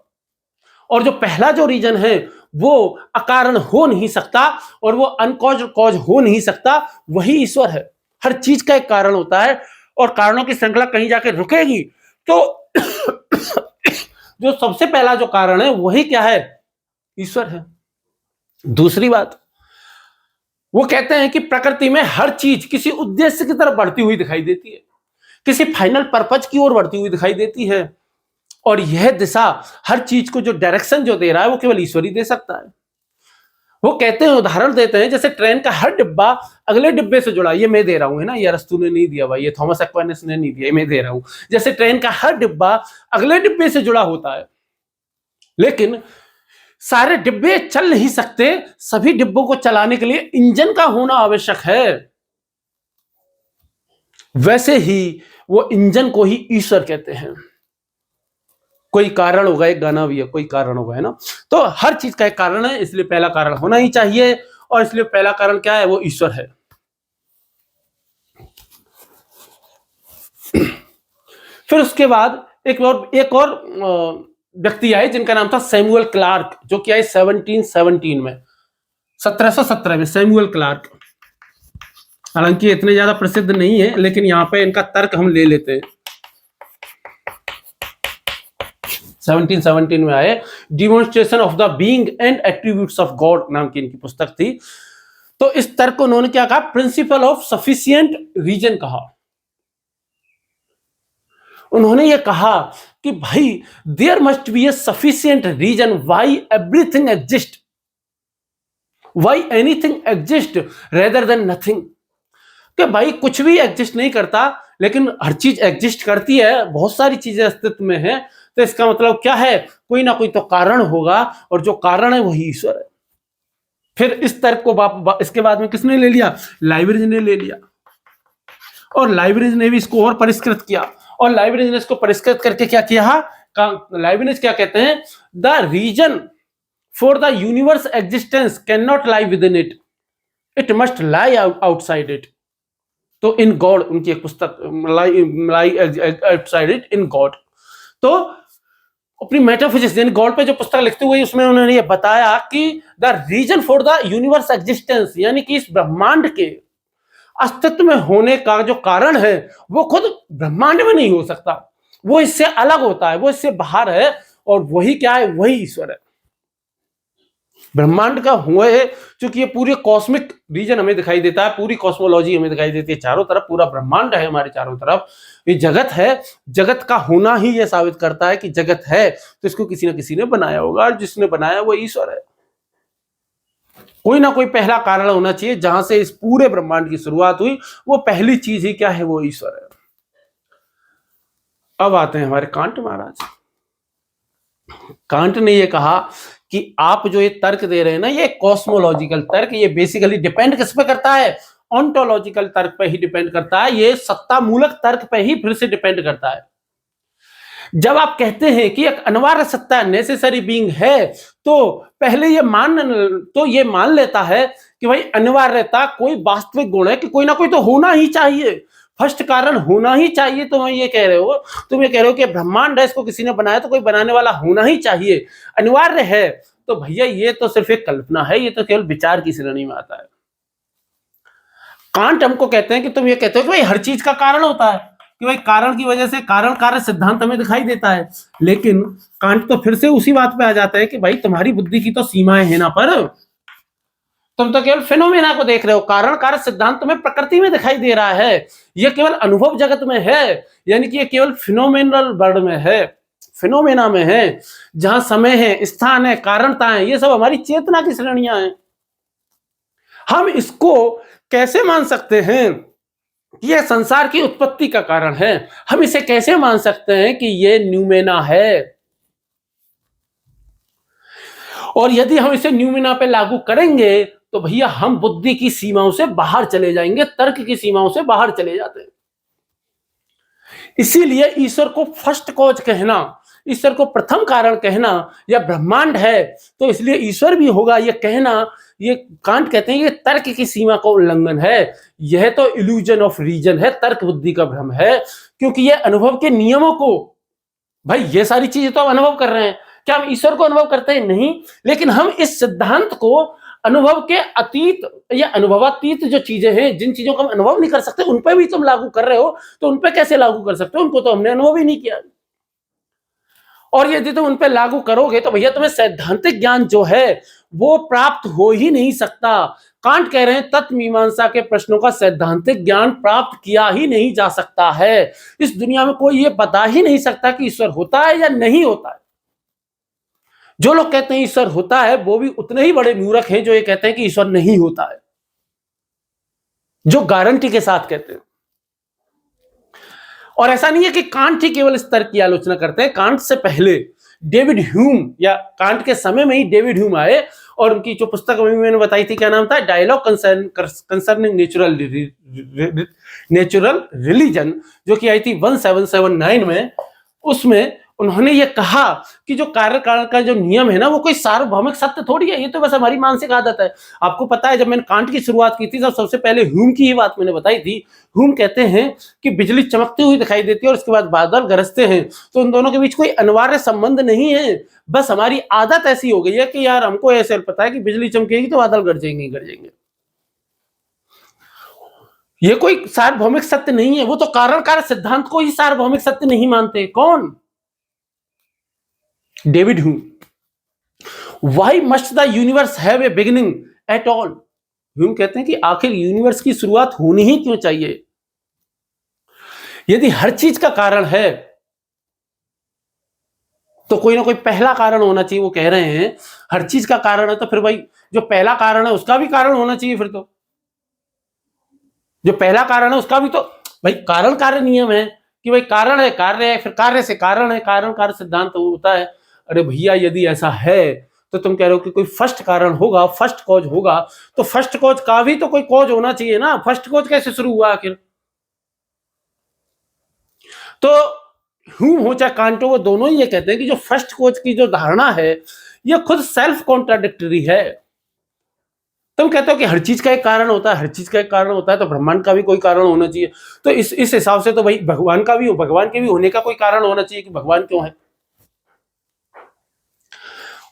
और जो पहला जो रीजन है वो अकारण हो नहीं सकता, और वो अनकॉज कॉज हो नहीं सकता, वही ईश्वर है। हर चीज का एक कारण होता है, और कारणों की श्रृंखला कहीं जाके रुकेगी तो जो सबसे पहला जो कारण है वही क्या है? ईश्वर है। दूसरी बात, वो कहते हैं कि प्रकृति में हर चीज किसी उद्देश्य की तरफ बढ़ती हुई दिखाई देती है, किसी फाइनल पर्पज की ओर बढ़ती हुई दिखाई देती है, और यह दिशा, हर चीज को जो डायरेक्शन जो दे रहा है वो केवल ईश्वर ही दे सकता है। वो कहते हैं, उदाहरण देते हैं, जैसे ट्रेन का हर डिब्बा अगले डिब्बे से जुड़ा, ये मैं दे रहा हूं, है ना, ये अरस्तु ने नहीं दिया भाई, ये थॉमस एक्वाइनस ने नहीं दिया, ये मैं दे रहा हूं। जैसे ट्रेन का हर डिब्बा अगले डिब्बे से जुड़ा होता है, लेकिन सारे डिब्बे चल नहीं सकते, सभी डिब्बों को चलाने के लिए इंजन का होना आवश्यक है। वैसे ही वो इंजन को ही ईश्वर कहते हैं। कोई कारण होगा, एक गाना भी है, कोई कारण होगा, है ना। तो हर चीज का एक कारण है, इसलिए पहला कारण होना ही चाहिए, और इसलिए पहला कारण क्या है? वो ईश्वर है। फिर उसके बाद एक और व्यक्ति आए जिनका नाम था सैमुअल क्लार्क, जो कि आए 1717 में, 1717 में सैमुअल क्लार्क। हालांकि इतने ज्यादा प्रसिद्ध नहीं है, लेकिन यहां पे इनका तर्क हम ले लेते हैं। 1717 में आए, demonstration of the being and attributes of God नाम की इनकी पुस्तक थी। तो इस तर्क को उन्होंने क्या कहा? प्रिंसिपल ऑफ सफिशिएंट रीजन कहा। उन्होंने ये कहा कि भाई there must be a sufficient reason why everything exist, why anything exist rather than nothing. कि भाई कुछ भी एग्जिस्ट नहीं करता, लेकिन हर चीज एग्जिस्ट करती है, बहुत सारी चीजें अस्तित्व में है, तो इसका मतलब क्या है? कोई ना कोई तो कारण होगा, और जो कारण है वही ईश्वर है। फिर इस तर्क को इसके बाद में किसने ले लिया? लाइब्रेज ने ले लिया, और लाइब्रेज ने भी इसको और परिष्कृत किया, और लाइब्रेज ने इसको परिष्कृत करके क्या किया? लाइब्रेज क्या कहते हैं? The reason for the universe existence can not lie within it, it must lie outside it. तो इन गॉड, उनकी एक पुस्तक, lie outside it in God. तो अपनी मेटाफिजिक्स यानी गॉड पे जो पुस्तक लिखते हुए उसमें उन्होंने ये बताया कि the reason for the universe existence, यानी कि इस ब्रह्मांड के अस्तित्व में होने का जो कारण है वो खुद ब्रह्मांड में नहीं हो सकता, वो इससे अलग होता है, वो इससे बाहर है, और वही क्या है, वही ईश्वर है। ब्रह्मांड का हुआ है, क्योंकि ये पूरे कॉस्मिक रीजन हमें दिखाई देता है, पूरी कॉस्मोलॉजी हमें दिखाई देती है, चारों तरफ पूरा ब्रह्मांड है हमारे चारों तरफ, ये जगत है। जगत का होना ही ये साबित करता है कि जगत है तो इसको किसी ना किसी ने बनाया होगा, और जिसने बनाया वो ईश्वर है। कोई ना कोई पहला कारण होना चाहिए जहां से इस पूरे ब्रह्मांड की शुरुआत हुई, वो पहली चीज ही क्या है, वो ईश्वर है। अब आते हैं हमारे कांट महाराज। कांट ने ये कहा कि आप जो ये तर्क दे रहे हैं ना, ये कॉस्मोलॉजिकल तर्क, ये बेसिकली डिपेंड किस पे करता है, ऑन्टोलॉजिकल तर्क पे ही डिपेंड करता है, ये सत्ता मूलक तर्क पे ही फिर से डिपेंड करता है। जब आप कहते हैं कि एक अनिवार्य सत्ता नेसेसरी बीइंग है, तो पहले ये मान लेता है कि भाई अनिवार्यता कोई वास्तविक गुण है, कि कोई ना कोई तो होना ही चाहिए, फर्स्ट कारण होना ही चाहिए। तुम ये कह रहे हो कि ब्रह्मांड है, इसको किसी ने बनाया तो कोई बनाने वाला होना ही चाहिए, अनिवार्य है। तो भैया ये तो सिर्फ एक कल्पना है, ये तो केवल विचार की श्रेणी में आता है। कांट हमको कहते हैं कि तुम ये कहते हो कि भाई हर चीज का कारण होता है, कि भाई कारण की वजह से कारण कार्य सिद्धांत हमें दिखाई देता है, लेकिन कांट तो फिर से उसी बात पे आ जाता है कि भाई तुम्हारी बुद्धि की तो सीमाएं हैं ना, पर तुम तो केवल फिनोमेना को देख रहे हो, कारण कार्य सिद्धांत तुम्हें प्रकृति में दिखाई दे रहा है, यह केवल अनुभव जगत में है, यानी कि यह केवल फिनोमेनल वर्ल्ड में है, फिनोमेना में है, जहां समय है, स्थान है, कारणता है, ये सब हमारी चेतना की श्रेणियां हैं। हम इसको कैसे मान सकते हैं कि यह संसार की उत्पत्ति का कारण है? हम इसे कैसे मान सकते हैं कि यह न्यूमेना है? और यदि हम इसे न्यूमेना पे लागू करेंगे तो भैया हम बुद्धि की सीमाओं से बाहर चले जाएंगे, तर्क की सीमाओं से बाहर चले जाते हैं। इसीलिए ईश्वर को फर्स्ट कॉज कहना, ईश्वर को प्रथम कारण कहना, या ब्रह्मांड है तो इसलिए ईश्वर भी होगा, यह कहना, ये कांट कहते हैं ये तर्क की सीमा का उल्लंघन है, यह तो इल्यूजन ऑफ रीजन है, तर्क बुद्धि का भ्रम है, क्योंकि यह अनुभव के नियमों को, भाई ये सारी चीजें तो हम अनुभव कर रहे हैं, क्या हम ईश्वर को अनुभव करते हैं? नहीं, लेकिन हम इस सिद्धांत को अनुभव के अतीत या अनुभवातीत जो चीजें हैं, जिन चीजों को हम अनुभव नहीं कर सकते, उन पर भी तुम लागू कर रहे हो, तो उन पर कैसे लागू कर सकते हो? उनको तो हमने अनुभव ही नहीं किया। और यदि तुम उन पर लागू करोगे तो भैया तुम्हें सैद्धांतिक ज्ञान जो है वो प्राप्त हो ही नहीं सकता। कांट कह रहे हैं तत्व मीमांसा के प्रश्नों का सैद्धांतिक ज्ञान प्राप्त किया ही नहीं जा सकता है। इस दुनिया में कोई ये बता ही नहीं सकता कि ईश्वर होता है या नहीं होता है। जो लोग कहते हैं ईश्वर होता है वो भी उतने ही बड़े मूर्ख हैं जो ये कहते हैं कि ईश्वर नहीं होता है, जो गारंटी के साथ कहते हैं। और ऐसा नहीं है कि कांट ही केवल इस तर्क की आलोचना करते हैं, कांट से पहले डेविड ह्यूम, या कांट के समय में ही डेविड ह्यूम आए, और उनकी जो पुस्तक मैंने बताई थी, क्या नाम था, डायलॉग कंसर्निंग नेचुरल रिलीजन, जो कि आई थी 1779 में। उसमें उन्होंने ये कहा कि जो कार्य कारण का जो नियम है ना, वो कोई सार्वभौमिक सत्य थोड़ी है, ये तो बस हमारी मानसिक आदत है। आपको पता है जब मैंने कांट की शुरुआत की थी तब सबसे पहले ह्यूम की ही बात मैंने बताई थी। ह्यूम कहते हैं कि बिजली चमकती हुई दिखाई देती है और उसके बाद बादल गरजते हैं, तो उन दोनों के बीच कोई अनिवार्य संबंध नहीं है, बस हमारी आदत ऐसी हो गई है कि यार हमको ऐसे पता है कि बिजली चमकेगी तो बादल गरजेंगे ही गरजेंगे। ये कोई सार्वभौमिक सत्य नहीं है, वो तो कारण कार्य सिद्धांत को ही सार्वभौमिक सत्य नहीं मानते। कौन? David Hume. Why must the universe have a beginning at all? Hume कहते हैं कि आखिर यूनिवर्स की शुरुआत होनी ही क्यों चाहिए? यदि हर चीज का कारण है तो कोई ना कोई पहला कारण होना चाहिए। वो कह रहे हैं हर चीज का कारण है तो फिर भाई जो पहला कारण है उसका भी कारण होना चाहिए। फिर तो जो पहला कारण है उसका भी तो भाई कारण कार्य नियम है कि भाई कारण है कार्य है, फिर कार्य से कारण है, कारण कार्य सिद्धांत होता है। अरे भैया यदि ऐसा है तो तुम कह रहे हो कि कोई फर्स्ट कारण होगा, फर्स्ट कॉज होगा, तो फर्स्ट कॉज का भी तो कोई कॉज होना चाहिए ना। फर्स्ट कॉज कैसे शुरू हुआ आखिर? तो ह्यूम हो चाहे कांट हो, वो दोनों ही ये कहते हैं कि जो फर्स्ट कॉज की जो धारणा है ये खुद सेल्फ कॉन्ट्राडिक्टरी है। तुम कहते हो कि हर चीज का एक कारण होता है, हर चीज का एक कारण होता है, तो ब्रह्मांड का भी कोई कारण होना चाहिए। तो इस हिसाब से तो भाई भगवान का भी, भगवान के भी होने का कोई कारण होना चाहिए कि भगवान क्यों है।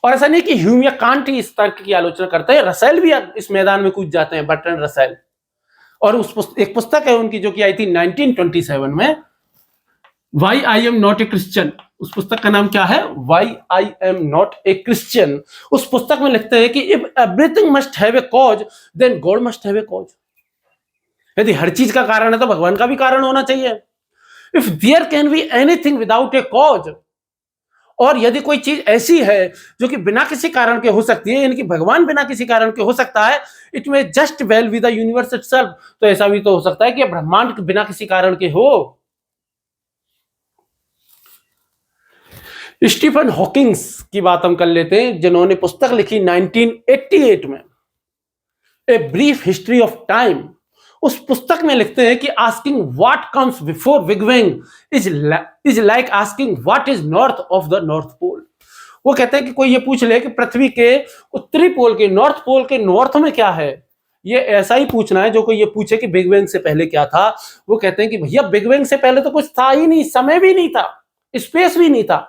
और ऐसा नहीं कि ह्यूम या कांट ही इस तर्क की आलोचना करते हैं, रसेल भी इस मैदान में कूद जाते हैं, बर्ट्रैंड रसेल। और एक पुस्तक है उनकी जो कि आई थी 1927 में, why I am not a Christian. उस पुस्तक का नाम क्या है? Why I am not a Christian. उस पुस्तक में लिखते हैं कि if everything must have a cause then God must have a cause. यदि हर चीज का कारण है तो भगवान का भी कारण होना चाहिए। If there can be anything without a cause, और यदि कोई चीज ऐसी है जो कि बिना किसी कारण के हो सकती है, यानी कि भगवान बिना किसी कारण के हो सकता है, it may just well with the universe itself, तो ऐसा भी तो हो सकता है कि ब्रह्मांड बिना किसी कारण के हो। स्टीफन हॉकिंग्स की बात हम कर लेते हैं, जिन्होंने पुस्तक लिखी 1988 में, a brief history of time. उस पुस्तक में लिखते हैं कि asking what comes before big bang is like asking what is north of the north pole. वो कहते हैं कि कोई ये पूछ ले कि पृथ्वी के उत्तरी पोल के, नॉर्थ पोल के नॉर्थ में क्या है, ये ऐसा ही पूछना है जो कोई ये पूछे कि बिग बैंग से पहले क्या था। वो कहते हैं कि भैया बिग बैंग से पहले तो कुछ था ही नहीं, समय भी नहीं था, स्पेस भी नहीं था।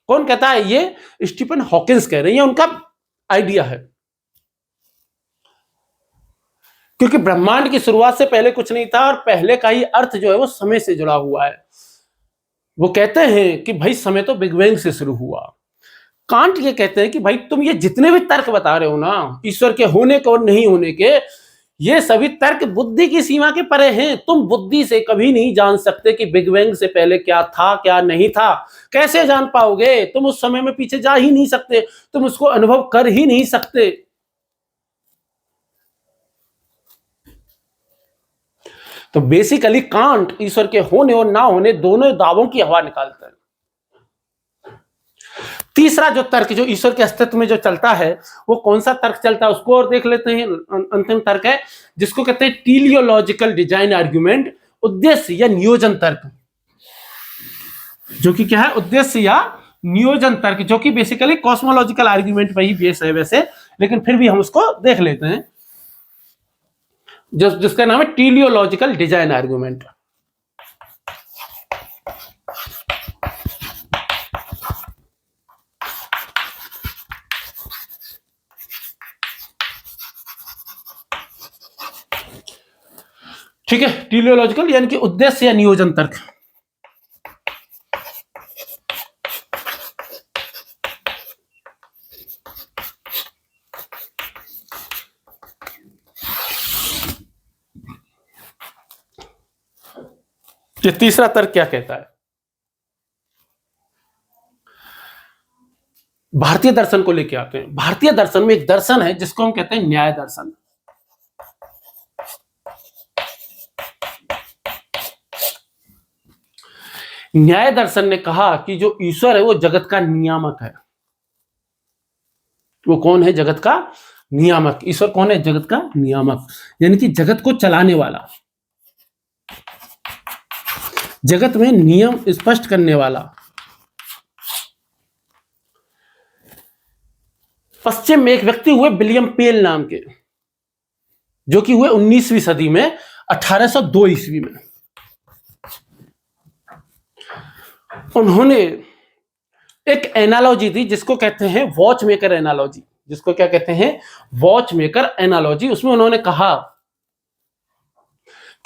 कौन कहता है? ये स्टीफन हॉकिंस कह रहे हैं, उनका आइडिया है। क्योंकि ब्रह्मांड की शुरुआत से पहले कुछ नहीं था, और पहले का ही अर्थ जो है वो समय से जुड़ा हुआ है। वो कहते हैं कि भाई समय तो बिग बैंग से शुरू हुआ। कांट ये कहते हैं कि भाई तुम ये जितने भी तर्क बता रहे हो ना ईश्वर के होने के और नहीं होने के, ये सभी तर्क बुद्धि की सीमा के परे हैं। तुम बुद्धि से कभी नहीं जान सकते कि बिग बैंग से पहले क्या था क्या नहीं था। कैसे जान पाओगे? तुम उस समय में पीछे जा ही नहीं सकते, तुम उसको अनुभव कर ही नहीं सकते। तो बेसिकली कांट ईश्वर के होने और ना होने दोनों दावों की हवा निकालता है। तीसरा जो तर्क जो ईश्वर के अस्तित्व में जो चलता है, वो कौन सा तर्क चलता है उसको और देख लेते हैं। अंतिम तर्क है जिसको कहते हैं टीलियोलॉजिकल डिजाइन आर्ग्यूमेंट, उद्देश्य या नियोजन तर्क। जो कि क्या है? उद्देश्य या नियोजन तर्क, जो कि बेसिकली कॉस्मोलॉजिकल आर्ग्यूमेंट पर ही बेस है वैसे, लेकिन फिर भी हम उसको देख लेते हैं, जिसका नाम है टीलियोलॉजिकल डिजाइन आर्गुमेंट। ठीक है, टीलियोलॉजिकल यानी कि उद्देश्य या नियोजन तर्क। ये तीसरा तर्क क्या कहता है? भारतीय दर्शन को लेके आते हैं। भारतीय दर्शन में एक दर्शन है जिसको हम कहते हैं न्याय दर्शन। न्याय दर्शन ने कहा कि जो ईश्वर है वो जगत का नियामक है। वो कौन है? जगत का नियामक। ईश्वर कौन है? जगत का नियामक, यानी कि जगत को चलाने वाला, जगत में नियम स्पष्ट करने वाला। पश्चिम में एक व्यक्ति हुए विलियम पेल नाम के, जो कि हुए 19वीं सदी में, 1802 ईस्वी में। उन्होंने एक एनालॉजी दी जिसको कहते हैं वॉच मेकर एनालॉजी। जिसको क्या कहते हैं? Watch maker analogy. उसमें उन्होंने कहा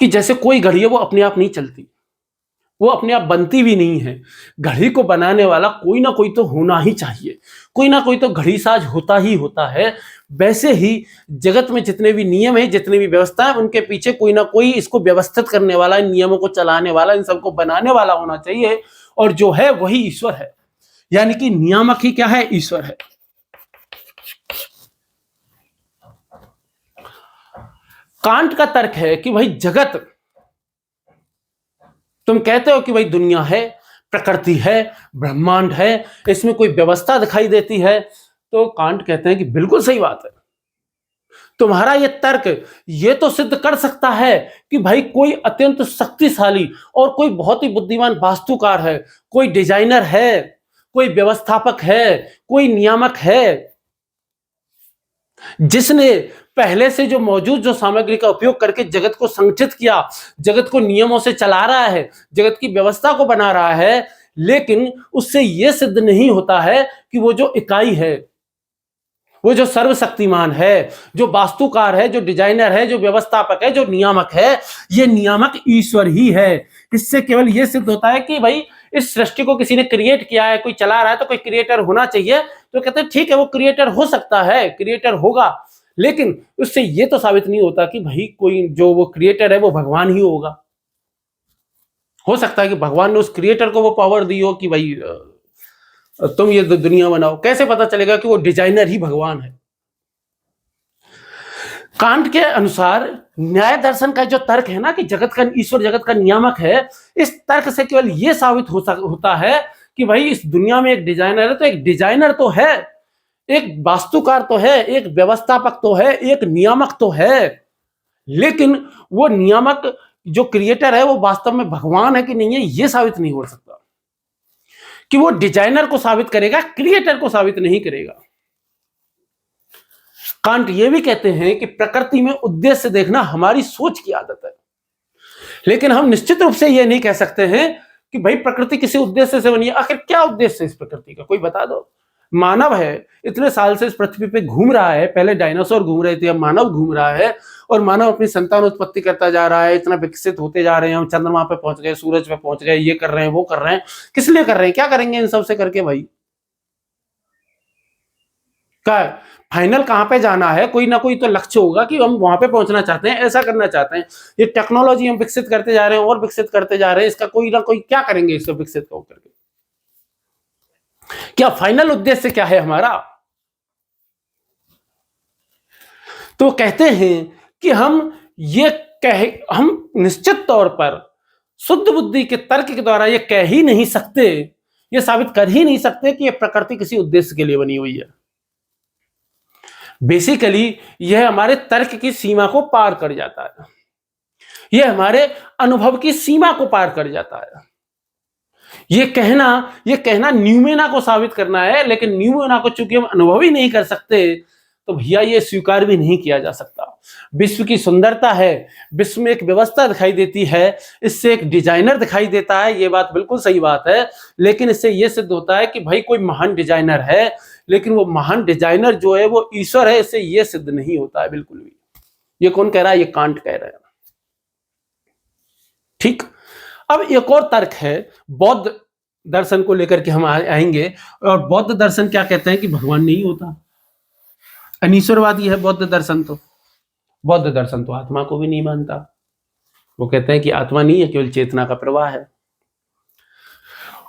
कि जैसे कोई घड़ी है वो अपने आप नहीं चलती, वो अपने आप बनती भी नहीं है। घड़ी को बनाने वाला कोई ना कोई तो होना ही चाहिए, कोई ना कोई तो घड़ी साज होता ही होता है। वैसे ही जगत में जितने भी नियम है, जितनी भी व्यवस्था है, उनके पीछे कोई ना कोई इसको व्यवस्थित करने वाला, इन नियमों को चलाने वाला, इन सबको बनाने वाला होना चाहिए। और जो है वही ईश्वर है, यानी कि नियामक ही क्या है? ईश्वर है। कांट का तर्क है कि भाई जगत, तुम कहते हो कि भाई दुनिया है, प्रकृति है, ब्रह्मांड है, इसमें कोई व्यवस्था दिखाई देती है, तो कांट कहते हैं कि बिल्कुल सही बात है। तुम्हारा ये तर्क ये तो सिद्ध कर सकता है कि भाई कोई अत्यंत शक्तिशाली और कोई बहुत ही बुद्धिमान वास्तुकार है, कोई डिजाइनर है, कोई व्यवस्थापक है, कोई नियामक है, जिसने पहले से जो मौजूद जो सामग्री का उपयोग करके जगत को संगठित किया, जगत को नियमों से चला रहा है, जगत की व्यवस्था को बना रहा है। लेकिन उससे यह सिद्ध नहीं होता है कि वो जो इकाई है, वो जो सर्वशक्तिमान है, जो वास्तुकार है, जो डिजाइनर है, जो व्यवस्थापक है, जो नियामक है, ये नियामक ईश्वर ही है। इससे केवल यह सिद्ध होता है कि भाई इस सृष्टि को किसी ने क्रिएट किया है, कोई चला रहा है, तो कोई क्रिएटर होना चाहिए। तो कहते हैं ठीक है, वो क्रिएटर हो सकता है, क्रिएटर होगा, लेकिन उससे ये तो साबित नहीं होता कि भाई कोई जो वो क्रिएटर है वो भगवान ही होगा। हो सकता है कि भगवान ने उस क्रिएटर को वो पावर दी हो कि भाई तुम ये दुनिया बनाओ। कैसे पता चलेगा कि वो डिजाइनर ही भगवान है? कांट के अनुसार न्याय दर्शन का जो तर्क है ना कि जगत का ईश्वर जगत का नियामक है, इस तर्क से केवल यह साबित होता है कि भाई इस दुनिया में एक डिजाइनर है, तो एक डिजाइनर तो है, एक वास्तुकार तो है, एक व्यवस्थापक तो है, एक नियामक तो है, लेकिन वो नियामक जो क्रिएटर है वो वास्तव में भगवान है कि नहीं है, ये साबित नहीं हो सकता। कि वो डिजाइनर को साबित करेगा, क्रिएटर को साबित नहीं करेगा। कांट ये भी कहते हैं कि प्रकृति में उद्देश्य देखना हमारी सोच की आदत है, लेकिन हम निश्चित रूप से ये नहीं कह सकते हैं कि भाई प्रकृति किसी उद्देश्य से बनी है। आखिर क्या उद्देश्य है इस प्रकृति का, कोई बता दो। मानव है, इतने साल से इस पृथ्वी पे घूम रहा है, पहले डायनासोर घूम रहे थे, अब मानव घूम रहा है, और मानव अपनी संतान उत्पत्ति करता जा रहा है, इतना विकसित होते जा रहे हैं, हम चंद्रमा पे पहुंच गए, सूरज पे पहुंच गए, ये कर रहे हैं, वो कर रहे हैं। किस लिए कर रहे हैं, क्या करेंगे इन सब से करके भाई? क्या फाइनल कहां पे जाना है? कोई ना कोई तो लक्ष्य होगा कि हम वहां पे पहुंचना चाहते हैं, ऐसा करना चाहते हैं। ये टेक्नोलॉजी हम विकसित करते जा रहे हैं और विकसित करते जा रहे हैं, इसका कोई ना कोई क्या करेंगे इसको विकसित होकर के? क्या फाइनल उद्देश्य क्या है हमारा? तो कहते हैं कि हम निश्चित तौर पर शुद्ध बुद्धि के तर्क के द्वारा ये कह ही नहीं सकते, ये साबित कर ही नहीं सकते कि ये प्रकृति किसी उद्देश्य के लिए बनी हुई है। बेसिकली यह हमारे तर्क की सीमा को पार कर जाता है, यह हमारे अनुभव की सीमा को पार कर जाता है। ये कहना न्यूमेना को साबित करना है, लेकिन न्यूमेना को चूंकि हम अनुभव ही नहीं कर सकते, तो भैया ये स्वीकार भी नहीं किया जा सकता। विश्व की सुंदरता है, विश्व में एक व्यवस्था दिखाई देती है, इससे एक डिजाइनर दिखाई देता है, ये बात बिल्कुल सही बात है, लेकिन इससे ये सिद्ध होता है कि भाई कोई महान डिजाइनर है, लेकिन वो महान डिजाइनर जो है वो ईश्वर है, इससे ये सिद्ध नहीं होता है बिल्कुल भी। ये कौन कह रहा है? ये कांट कह रहा है। ठीक, अब एक और तर्क है बौद्ध दर्शन को लेकर के हम आएंगे, और बौद्ध दर्शन क्या कहते हैं कि भगवान नहीं होता, अनीश्वरवादी है बौद्ध दर्शन। तो बौद्ध दर्शन तो आत्मा को भी नहीं मानता, वो कहते हैं कि आत्मा नहीं है, केवल चेतना का प्रवाह है।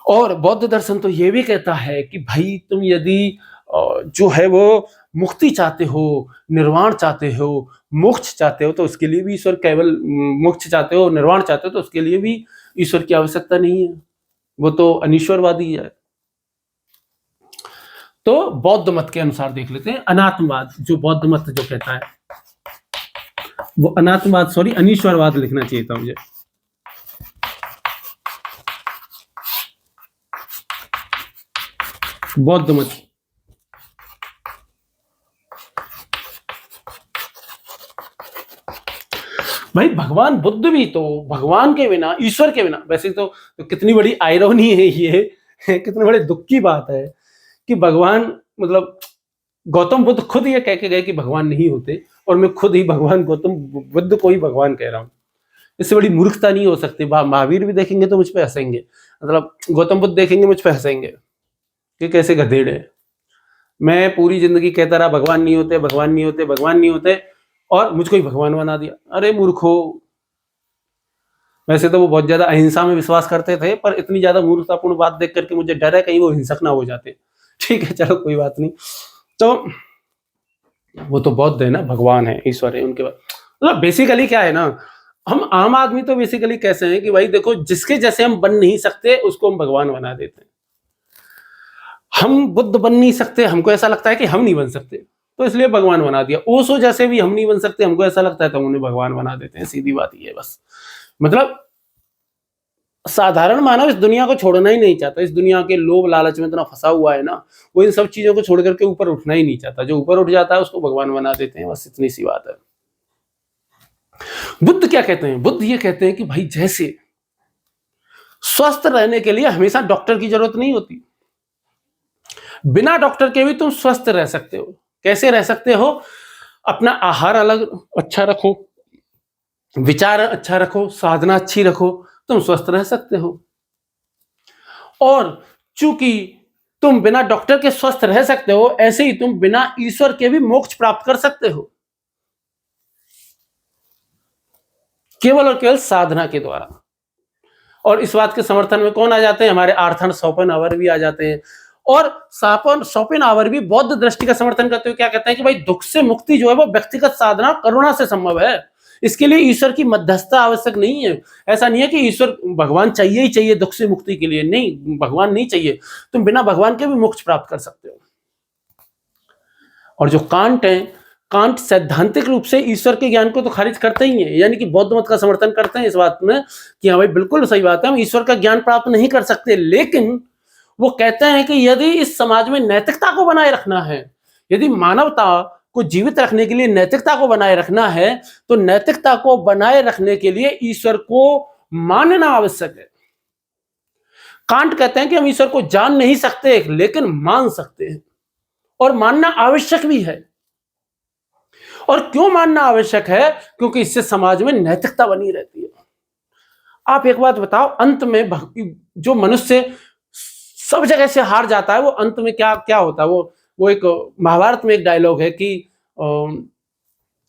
और बौद्ध दर्शन तो ये भी कहता है कि भाई तुम यदि जो है वो मुक्ति चाहते हो, निर्वाण चाहते हो, मोक्ष चाहते हो, तो उसके लिए भी ईश्वर, केवल मोक्ष चाहते हो, निर्वाण चाहते हो, तो उसके लिए भी ईश्वर की आवश्यकता नहीं है, वो तो अनीश्वरवादी है। तो बौद्ध मत के अनुसार देख लेते हैं अनात्मवाद, जो बौद्ध मत जो कहता है वो अनात्मवाद, सॉरी अनीश्वरवाद लिखना चाहिए था मुझे। बौद्ध मत भाई, भगवान बुद्ध भी तो भगवान के बिना, ईश्वर के बिना, वैसे तो कितनी बड़ी आयरनी है ये, कितने बड़े दुख की बात है कि भगवान, मतलब गौतम बुद्ध खुद ये कह के गए कि भगवान नहीं होते, और मैं खुद ही भगवान गौतम बुद्ध को ही भगवान कह रहा हूँ। इससे बड़ी मूर्खता नहीं हो सकती। महावीर भी देखेंगे तो मुझ पे हंसेंगे, मतलब गौतम बुद्ध देखेंगे मुझ पे हंसेंगे कि कैसे गधेड़ है। मैं पूरी जिंदगी कहता रहा भगवान नहीं होते, भगवान नहीं होते, भगवान नहीं होते, और मुझको ही भगवान बना दिया। अरे मूर्खो, वैसे तो वो बहुत ज्यादा अहिंसा में विश्वास करते थे, पर इतनी ज्यादा मूर्खतापूर्ण बात देख करके मुझे डर है कहीं वो हिंसक ना हो जाते। ठीक है, चलो कोई बात नहीं। तो वो तो बौद्ध है ना, भगवान है, ईश्वर है उनके बाद। मतलब बेसिकली क्या है ना, हम आम आदमी तो बेसिकली कैसे हैं कि भाई देखो, जिसके जैसे हम बन नहीं सकते उसको हम भगवान बना देते हैं। हम बुद्ध बन नहीं सकते, हमको ऐसा लगता है कि हम नहीं बन सकते, तो इसलिए भगवान बना दिया। ओशो जैसे भी हम नहीं बन सकते, हमको ऐसा लगता है तो हम उन्हें भगवान बना देते हैं। सीधी बात ये है बस। मतलब साधारण मानव इस दुनिया को छोड़ना ही नहीं चाहता, इस दुनिया के लोभ लालच में इतना फंसा हुआ है ना, वो इन सब चीजों को छोड़ करके ऊपर उठना ही नहीं चाहता। जो ऊपर उठ जाता है उसको भगवान बना देते हैं, बस इतनी सी बात है। बुद्ध क्या कहते हैं? बुद्ध ये कहते हैं कि भाई जैसे स्वस्थ रहने के लिए हमेशा डॉक्टर की जरूरत नहीं होती, बिना डॉक्टर के भी तुम स्वस्थ रह सकते हो। कैसे रह सकते हो? अपना आहार अलग अच्छा रखो, विचार अच्छा रखो, साधना अच्छी रखो, तुम स्वस्थ रह सकते हो। और चूंकि तुम बिना डॉक्टर के स्वस्थ रह सकते हो, ऐसे ही तुम बिना ईश्वर के भी मोक्ष प्राप्त कर सकते हो, केवल और केवल साधना के द्वारा। और इस बात के समर्थन में कौन आ जाते हैं? हमारे आर्थन शोपेनहावर भी आ जाते हैं। और शोपेनहावर भी बौद्ध दृष्टि का समर्थन करते हुए क्या कहते हैं कि भाई दुख से मुक्ति जो है वो व्यक्तिगत साधना करुणा से संभव है, इसके लिए ईश्वर की मध्यस्थता आवश्यक नहीं है। ऐसा नहीं है कि ईश्वर भगवान चाहिए ही चाहिए दुख से मुक्ति के लिए, नहीं, भगवान नहीं चाहिए, तुम बिना भगवान के भी मोक्ष प्राप्त कर सकते हो। और जो कांट है, कांट सैद्धांतिक रूप से ईश्वर के ज्ञान को तो खारिज करते ही है, यानी कि बौद्ध मत का समर्थन करते हैं इस बात में कि हाँ भाई बिल्कुल सही बात है, हम ईश्वर का ज्ञान प्राप्त नहीं कर सकते, लेकिन वो कहते हैं कि यदि इस समाज में नैतिकता को बनाए रखना है, यदि मानवता को जीवित रखने के लिए नैतिकता को बनाए रखना है, तो नैतिकता को बनाए रखने के लिए ईश्वर को मानना आवश्यक है। कांट कहते हैं कि हम ईश्वर को जान नहीं सकते लेकिन मान सकते हैं, और मानना आवश्यक भी है। और क्यों मानना आवश्यक है? क्योंकि इससे समाज में नैतिकता बनी रहती है। आप एक बात बताओ, अंत में जो मनुष्य सब जगह से हार जाता है, वो अंत में क्या क्या होता है? वो एक महाभारत में एक डायलॉग है कि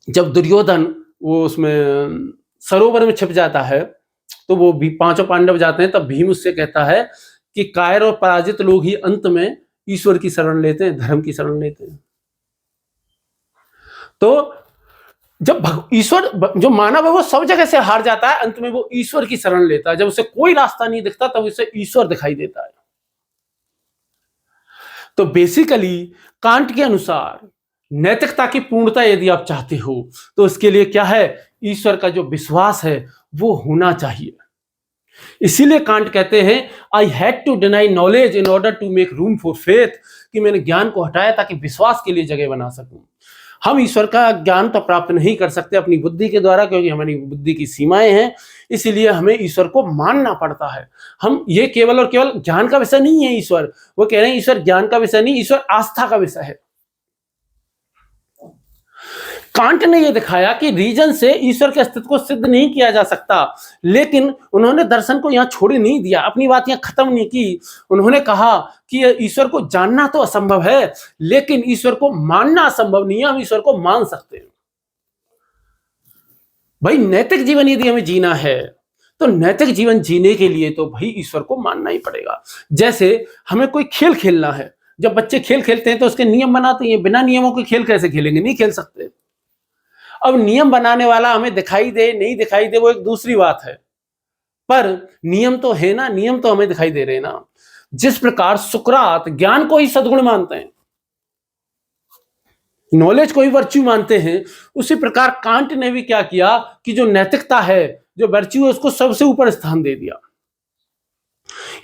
जब दुर्योधन वो उसमें सरोवर में छिप जाता है, तो वो भी पांचों पांडव जाते हैं, तब भीम उससे कहता है कि कायर और पराजित लोग ही अंत में ईश्वर की शरण लेते हैं, धर्म की शरण लेते हैं। तो जब ईश्वर, जो मानव है वो सब जगह से हार जाता है, अंत में वो ईश्वर की शरण लेता है। जब उसे कोई रास्ता नहीं दिखता तब उसे ईश्वर दिखाई देता है। तो बेसिकली कांट के अनुसार नैतिकता की पूर्णता यदि आप चाहते हो तो इसके लिए क्या है? ईश्वर का जो विश्वास है वो होना चाहिए। इसीलिए कांट कहते हैं I had to deny knowledge in order to make room for faith, कि मैंने ज्ञान को हटाया ताकि विश्वास के लिए जगह बना सकूं। हम ईश्वर का ज्ञान तो प्राप्त नहीं कर सकते अपनी बुद्धि के द्वारा, क्योंकि हमारी बुद्धि की सीमाएं हैं, इसीलिए हमें ईश्वर को मानना पड़ता है। हम ये केवल और केवल ज्ञान का विषय नहीं है ईश्वर, वो कह रहे हैं ईश्वर ज्ञान का विषय नहीं, ईश्वर आस्था का विषय है। कांट ने यह दिखाया कि रीजन से ईश्वर के अस्तित्व को सिद्ध नहीं किया जा सकता, लेकिन उन्होंने दर्शन को यहां छोड़े नहीं दिया, अपनी बात यहां खत्म नहीं की। उन्होंने कहा कि ईश्वर को जानना तो असंभव है, लेकिन ईश्वर को मानना असंभव नहीं है, हम ईश्वर को मान सकते हैं। भाई नैतिक जीवन यदि हमें जीना है तो नैतिक जीवन जीने के लिए तो भाई ईश्वर को मानना ही पड़ेगा। जैसे हमें कोई खेल खेलना है, जब बच्चे खेल खेलते हैं तो उसके नियम बनाते हैं, बिना नियमों के खेल कैसे खेलेंगे? नहीं खेल सकते। अब नियम बनाने वाला हमें दिखाई दे नहीं दिखाई दे वो एक दूसरी बात है, पर नियम तो है ना, नियम तो हमें दिखाई दे रहे हैं ना। जिस प्रकार सुकरात ज्ञान को ही सद्गुण मानते हैं, नॉलेज को ही वर्च्यू मानते हैं, उसी प्रकार कांट ने भी क्या किया कि जो नैतिकता है, जो वर्च्यू है, उसको सबसे ऊपर स्थान दे दिया।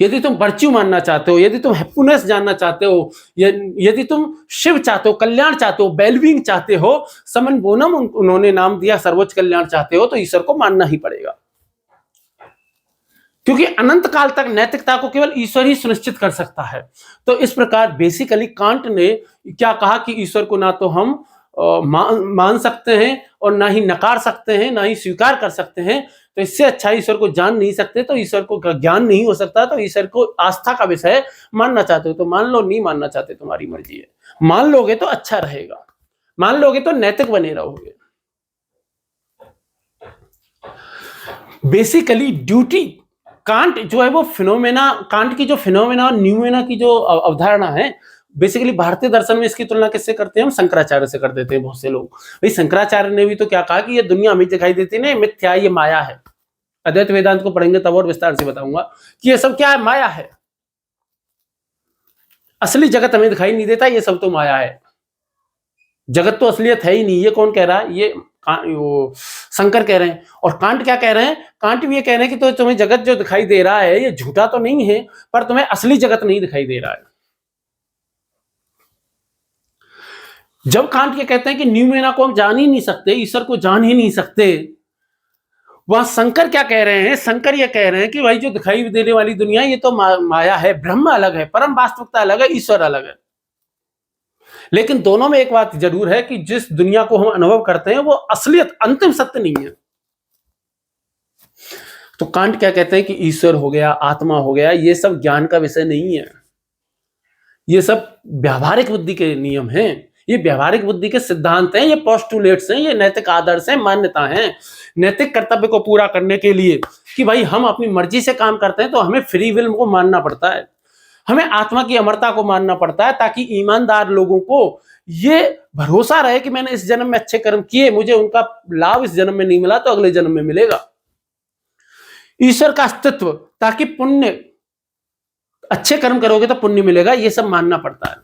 यदि तुम वर्च्यू मानना चाहते हो, यदि तुम हैप्पीनेस जानना चाहते हो, यदि तुम शिव चाहते हो, कल्याण चाहते हो, वेलबींग चाहते हो, समन बोनम उन्होंने नाम दिया, सर्वोच्च कल्याण चाहते हो, तो ईश्वर को मानना ही पड़ेगा। क्योंकि अनंत काल तक नैतिकता को केवल ईश्वर ही सुनिश्चित कर सकता है। तो इस प्रकार बेसिकली कांट ने क्या कहा कि ईश्वर को ना तो हम मान सकते हैं और ना ही नकार सकते हैं, ना ही स्वीकार कर सकते हैं। तो इससे अच्छा ईश्वर को जान नहीं सकते, तो ईश्वर को ज्ञान नहीं हो सकता, तो ईश्वर को आस्था का विषय है। मानना चाहते हो तो मान लो, नहीं मानना चाहते तुम्हारी मर्जी है। मान लोगे तो अच्छा रहेगा, मान लोगे तो नैतिक बने रहोगे। बेसिकली ड्यूटी, कांट जो है वो फिनोमेना, कांट की जो फिनोमेना और न्यूमेना की जो अवधारणा है, बेसिकली भारतीय दर्शन में इसकी तुलना किससे करते हैं? हम शंकराचार्य से कर देते हैं। बहुत से लोग, भाई शंकराचार्य ने भी तो क्या कहा कि ये दुनिया हमें दिखाई देती है, मिथ्या, ये माया है। अद्वैत वेदांत को पढ़ेंगे तब और विस्तार से बताऊंगा कि ये सब क्या है, माया है। असली जगत हमें दिखाई नहीं देता, ये सब तो माया है। जगत तो असलियत है ही नहीं। ये कौन कह रहा है? ये वो शंकर कह रहे हैं। और कांट क्या कह रहे हैं? कांट भी ये कह रहे हैं कि तो तुम्हें जगत जो दिखाई दे रहा है ये झूठा तो नहीं है, पर तुम्हें असली जगत नहीं दिखाई दे रहा है। जब कांट ये कहते हैं कि न्यूमेना को हम जान ही नहीं सकते, ईश्वर को जान ही नहीं सकते, वहां शंकर क्या कह रहे हैं? शंकर ये कह रहे हैं कि भाई जो दिखाई देने वाली दुनिया ये तो माया है, ब्रह्म अलग है, परम वास्तविकता अलग है, ईश्वर अलग है। लेकिन दोनों में एक बात जरूर है कि जिस दुनिया को हम अनुभव करते हैं वो असलियत, अंतिम सत्य नहीं है। तो कांट क्या कहते हैं कि ईश्वर हो गया, आत्मा हो गया, ये सब ज्ञान का विषय नहीं है। ये सब व्यावहारिक बुद्धि के नियम हैं, ये व्यावहारिक बुद्धि के सिद्धांत हैं, ये पोस्टुलेट्स हैं, ये नैतिक आदर्श हैं, मान्यता हैं। नैतिक कर्तव्य को पूरा करने के लिए कि भाई हम अपनी मर्जी से काम करते हैं तो हमें फ्री विल को मानना पड़ता है, हमें आत्मा की अमरता को मानना पड़ता है, ताकि ईमानदार लोगों को ये भरोसा रहे कि मैंने इस जन्म में अच्छे कर्म किए, मुझे उनका लाभ इस जन्म में नहीं मिला तो अगले जन्म में मिलेगा। ईश्वर का अस्तित्व, ताकि पुण्य, अच्छे कर्म करोगे तो पुण्य मिलेगा, ये सब मानना पड़ता है,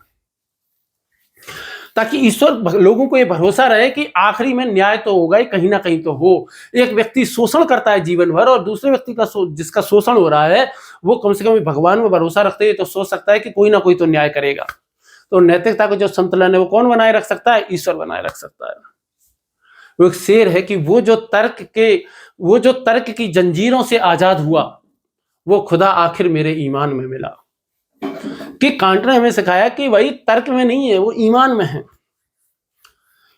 ताकि ईश्वर लोगों को ये भरोसा रहे कि आखिरी में न्याय तो होगा ही, कहीं ना कहीं तो हो। एक व्यक्ति शोषण करता है जीवन भर और दूसरे व्यक्ति का जिसका शोषण हो रहा है वो कम से कम भगवान में भरोसा रखते हुए तो सोच सकता है कि कोई ना कोई तो न्याय करेगा। तो नैतिकता का जो संतुलन है वो कौन बनाए रख सकता है? ईश्वर बनाए रख सकता है। वो एक शेर है कि वो जो तर्क की जंजीरों से आजाद हुआ वो खुदा आखिर मेरे ईमान में मिला। कि कांट ने हमें सिखाया कि भाई तर्क में नहीं है, वो ईमान में है।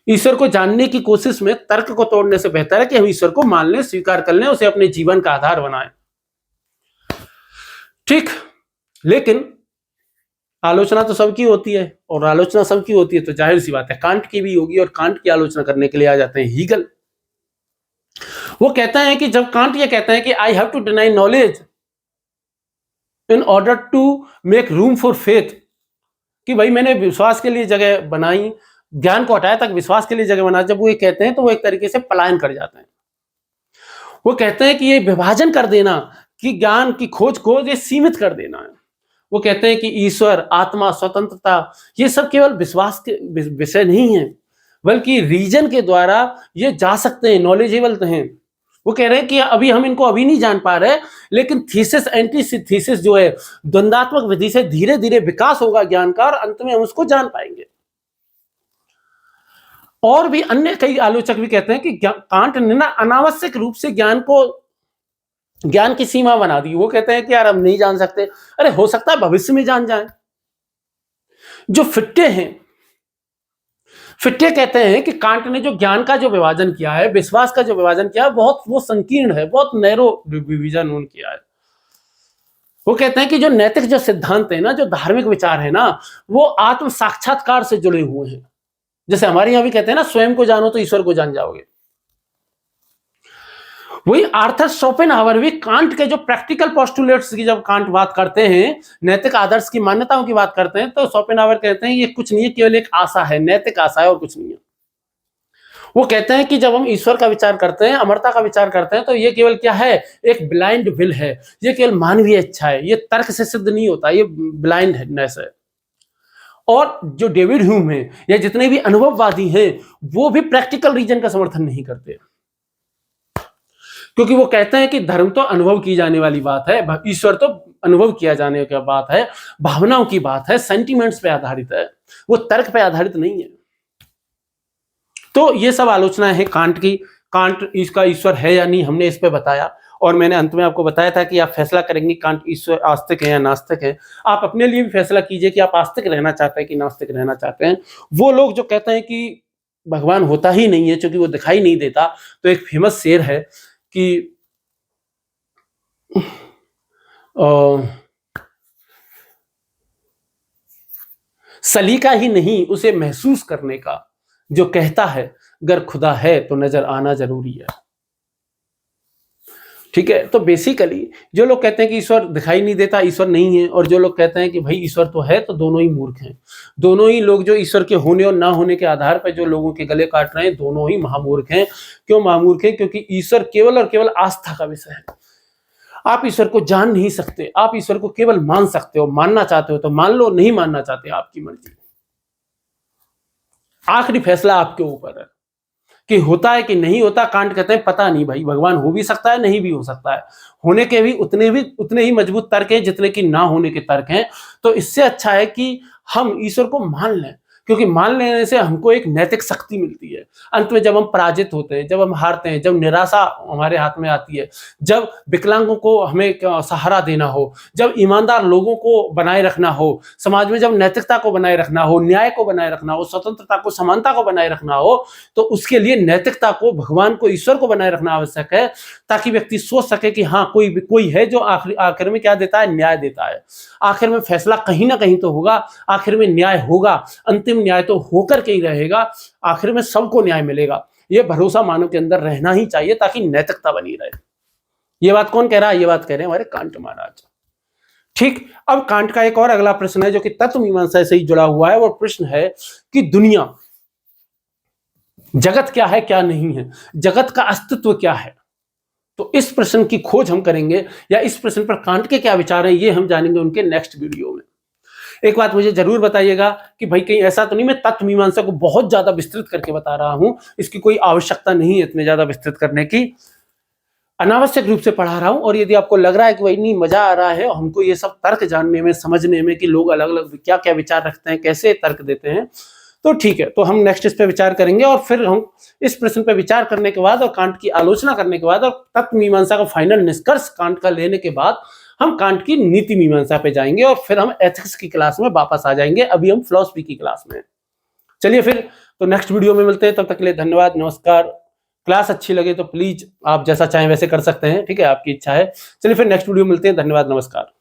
ईश्वर को जानने की कोशिश में तर्क को तोड़ने से बेहतर है कि हम ईश्वर को मान लें, स्वीकार कर लें, उसे अपने जीवन का आधार बनाएं। ठीक, लेकिन आलोचना तो सबकी होती है, और आलोचना सबकी होती है तो जाहिर सी बात है कांट की भी होगी। और कांट की आलोचना करने के लिए आ जाते हैं हीगल। वो कहता है कि जब कांट ये कहता है कि I have to deny knowledge in order to make room for faith, कि भाई मैंने विश्वास के लिए जगह बनाई, ज्ञान को हटाया तक विश्वास के लिए जगह बनाई, जब वो ये कहते हैं तो वो एक तरीके से पलायन कर जाते हैं। वो कहते हैं कि ये विभाजन कर देना, कि ज्ञान की खोज को ये सीमित कर देना है। वो कहते हैं कि ईश्वर, आत्मा, स्वतंत्रता, ये सब केवल विश्वास के विषय नहीं है, बल्कि रीजन के द्वारा ये जा सकते हैं, नॉलेजेबल हैं। वो कह रहे हैं कि अभी हम इनको अभी नहीं जान पा रहे, लेकिन थीसिस एंटीथीसिस जो है, द्वंदात्मक विधि से धीरे धीरे विकास होगा ज्ञान का और अंत में हम उसको जान पाएंगे। और भी अन्य कई आलोचक भी कहते हैं कि कांट ने ना अनावश्यक रूप से ज्ञान की सीमा बना दी। वो कहते हैं कि यार हम नहीं जान सकते, अरे हो सकता है भविष्य में जान जाए। जो फिट्टे हैं, फिट्टे कहते हैं कि कांट ने जो ज्ञान का जो विभाजन किया है, विश्वास का जो विभाजन किया है, बहुत वो संकीर्ण है, बहुत नैरो डिवीजन उन्होंने किया है। वो कहते हैं कि जो नैतिक जो सिद्धांत है ना, जो धार्मिक विचार है ना, वो आत्म साक्षात्कार से जुड़े हुए हैं। जैसे हमारे यहां भी कहते हैं ना, स्वयं को जानो तो ईश्वर को जान जाओगे। वही आर्थर शोपेनहावर भी कांट के जो प्रैक्टिकल पोस्टुलेट्स की जब कांट बात करते हैं, नैतिक आदर्श की मान्यताओं की बात करते हैं, तो शोपेनहावर कहते हैं ये कुछ नहीं है, केवल एक आशा है, नैतिक आशा है और कुछ नहीं है। वो कहते हैं कि जब हम ईश्वर का विचार करते हैं, अमरता का विचार करते हैं, तो ये केवल क्या है? एक ब्लाइंड विल है, ये केवल मानवीय इच्छा है, ये तर्क से सिद्ध नहीं होता, ये ब्लाइंडनेस है। और जो डेविड ह्यूम है या जितने भी अनुभववादी हैं, वो भी प्रैक्टिकल रीजन का समर्थन नहीं करते, क्योंकि वो कहते हैं कि धर्म तो अनुभव की जाने वाली बात है, ईश्वर तो अनुभव किया जाने की बात है, भावनाओं की बात है, सेंटिमेंट्स पे आधारित है, वो तर्क पे आधारित नहीं है। तो ये सब आलोचनाएं हैं कांट की। कांट इसका ईश्वर है या नहीं, हमने इस पे बताया, और मैंने अंत में आपको बताया था कि आप फैसला करेंगे कांट ईश्वर आस्तिक है या नास्तिक है। आप अपने लिए भी फैसला कीजिए कि आप आस्तिक रहना चाहते हैं कि नास्तिक रहना चाहते हैं। वो लोग जो कहते हैं कि भगवान होता ही नहीं है क्योंकि वो दिखाई नहीं देता, तो एक फेमस शेर है कि सलीका ही नहीं उसे महसूस करने का, जो कहता है अगर खुदा है तो नजर आना जरूरी है। ठीक है, तो बेसिकली जो लोग कहते हैं कि ईश्वर दिखाई नहीं देता, ईश्वर नहीं है, और जो लोग कहते हैं कि भाई ईश्वर तो है, तो दोनों ही मूर्ख हैं। दोनों ही लोग जो ईश्वर के होने और ना होने के आधार पर जो लोगों के गले काट रहे हैं, दोनों ही महामूर्ख हैं। क्यों महामूर्ख हैं? क्योंकि ईश्वर केवल और केवल आस्था का विषय है। आप ईश्वर को जान नहीं सकते, आप ईश्वर को केवल मान सकते हो। मानना चाहते हो तो मान लो, नहीं मानना चाहते आपकी मर्जी। आखिरी फैसला आपके ऊपर है कि होता है कि नहीं होता। कांट कहते हैं पता नहीं भाई, भगवान हो भी सकता है, नहीं भी हो सकता है। होने के भी उतने ही मजबूत तर्क हैं जितने कि ना होने के तर्क हैं। तो इससे अच्छा है कि हम ईश्वर को मान लें, क्योंकि मान लेने से हमको एक नैतिक शक्ति मिलती है। अंत में जब हम पराजित होते हैं, जब हम हारते हैं, जब निराशा हमारे हाथ में आती है, जब विकलांगों को हमें एक सहारा देना हो, जब ईमानदार लोगों को बनाए रखना हो, समाज में जब नैतिकता को बनाए रखना हो, न्याय को बनाए रखना हो, स्वतंत्रता को, समानता को बनाए रखना हो, तो उसके लिए नैतिकता को, भगवान को, ईश्वर को बनाए रखना आवश्यक है, ताकि व्यक्ति सोच सके कि हाँ कोई है जो आखिर में क्या देता है, न्याय देता है। आखिर में फैसला कहीं ना कहीं तो होगा, आखिर में न्याय होगा, अंतिम न्याय तो होकर के ही रहेगा, आखिर में सबको न्याय मिलेगा। ये भरोसा मानव के अंदर रहना ही चाहिए ताकि नैतिकता बनी रहे। ये बात कौन कह रहा है? ये बात कह रहे हैं हमारे कांट महाराज। ठीक, अब कांट का एक और अगला प्रश्न है जो कि तत्व मीमांसा से ही जुड़ा हुआ है। वो प्रश्न है कि दुनिया, जगत क्या है, क्या नहीं है, जगत का अस्तित्व क्या है। तो इस प्रश्न की खोज हम करेंगे, या इस प्रश्न पर कांट के क्या विचार हैं, ये हम जानेंगे उनके नेक्स्ट वीडियो में। एक बात मुझे जरूर बताइएगा कि भाई कहीं ऐसा तो नहीं मैं तत्व मीमांसा को बहुत ज्यादा विस्तृत करके बता रहा हूं, इसकी कोई आवश्यकता नहीं है इतने ज्यादा विस्तृत करने की, अनावश्यक रूप से पढ़ा रहा हूं। और यदि आपको लग रहा है कि भाई नहीं मजा आ रहा है और हमको ये सब तर्क जानने में, समझने में कि लोग अलग अलग क्या क्या विचार रखते हैं, कैसे तर्क देते हैं, तो ठीक है, तो हम नेक्स्ट इस पे विचार करेंगे। और फिर हम इस प्रश्न पे विचार करने के बाद और कांट की आलोचना करने के बाद और तत्व मीमांसा का फाइनल निष्कर्ष कांट का लेने के बाद हम कांट की नीति मीमांसा पे जाएंगे और फिर हम एथिक्स की क्लास में वापस आ जाएंगे। अभी हम फिलॉसफी की क्लास में। चलिए फिर तो नेक्स्ट वीडियो में मिलते हैं, तब तक के लिए धन्यवाद, नमस्कार। क्लास अच्छी लगे तो प्लीज आप जैसा चाहें वैसे कर सकते हैं, ठीक है, आपकी इच्छा है। चलिए फिर नेक्स्ट वीडियो में मिलते हैं, धन्यवाद, नमस्कार।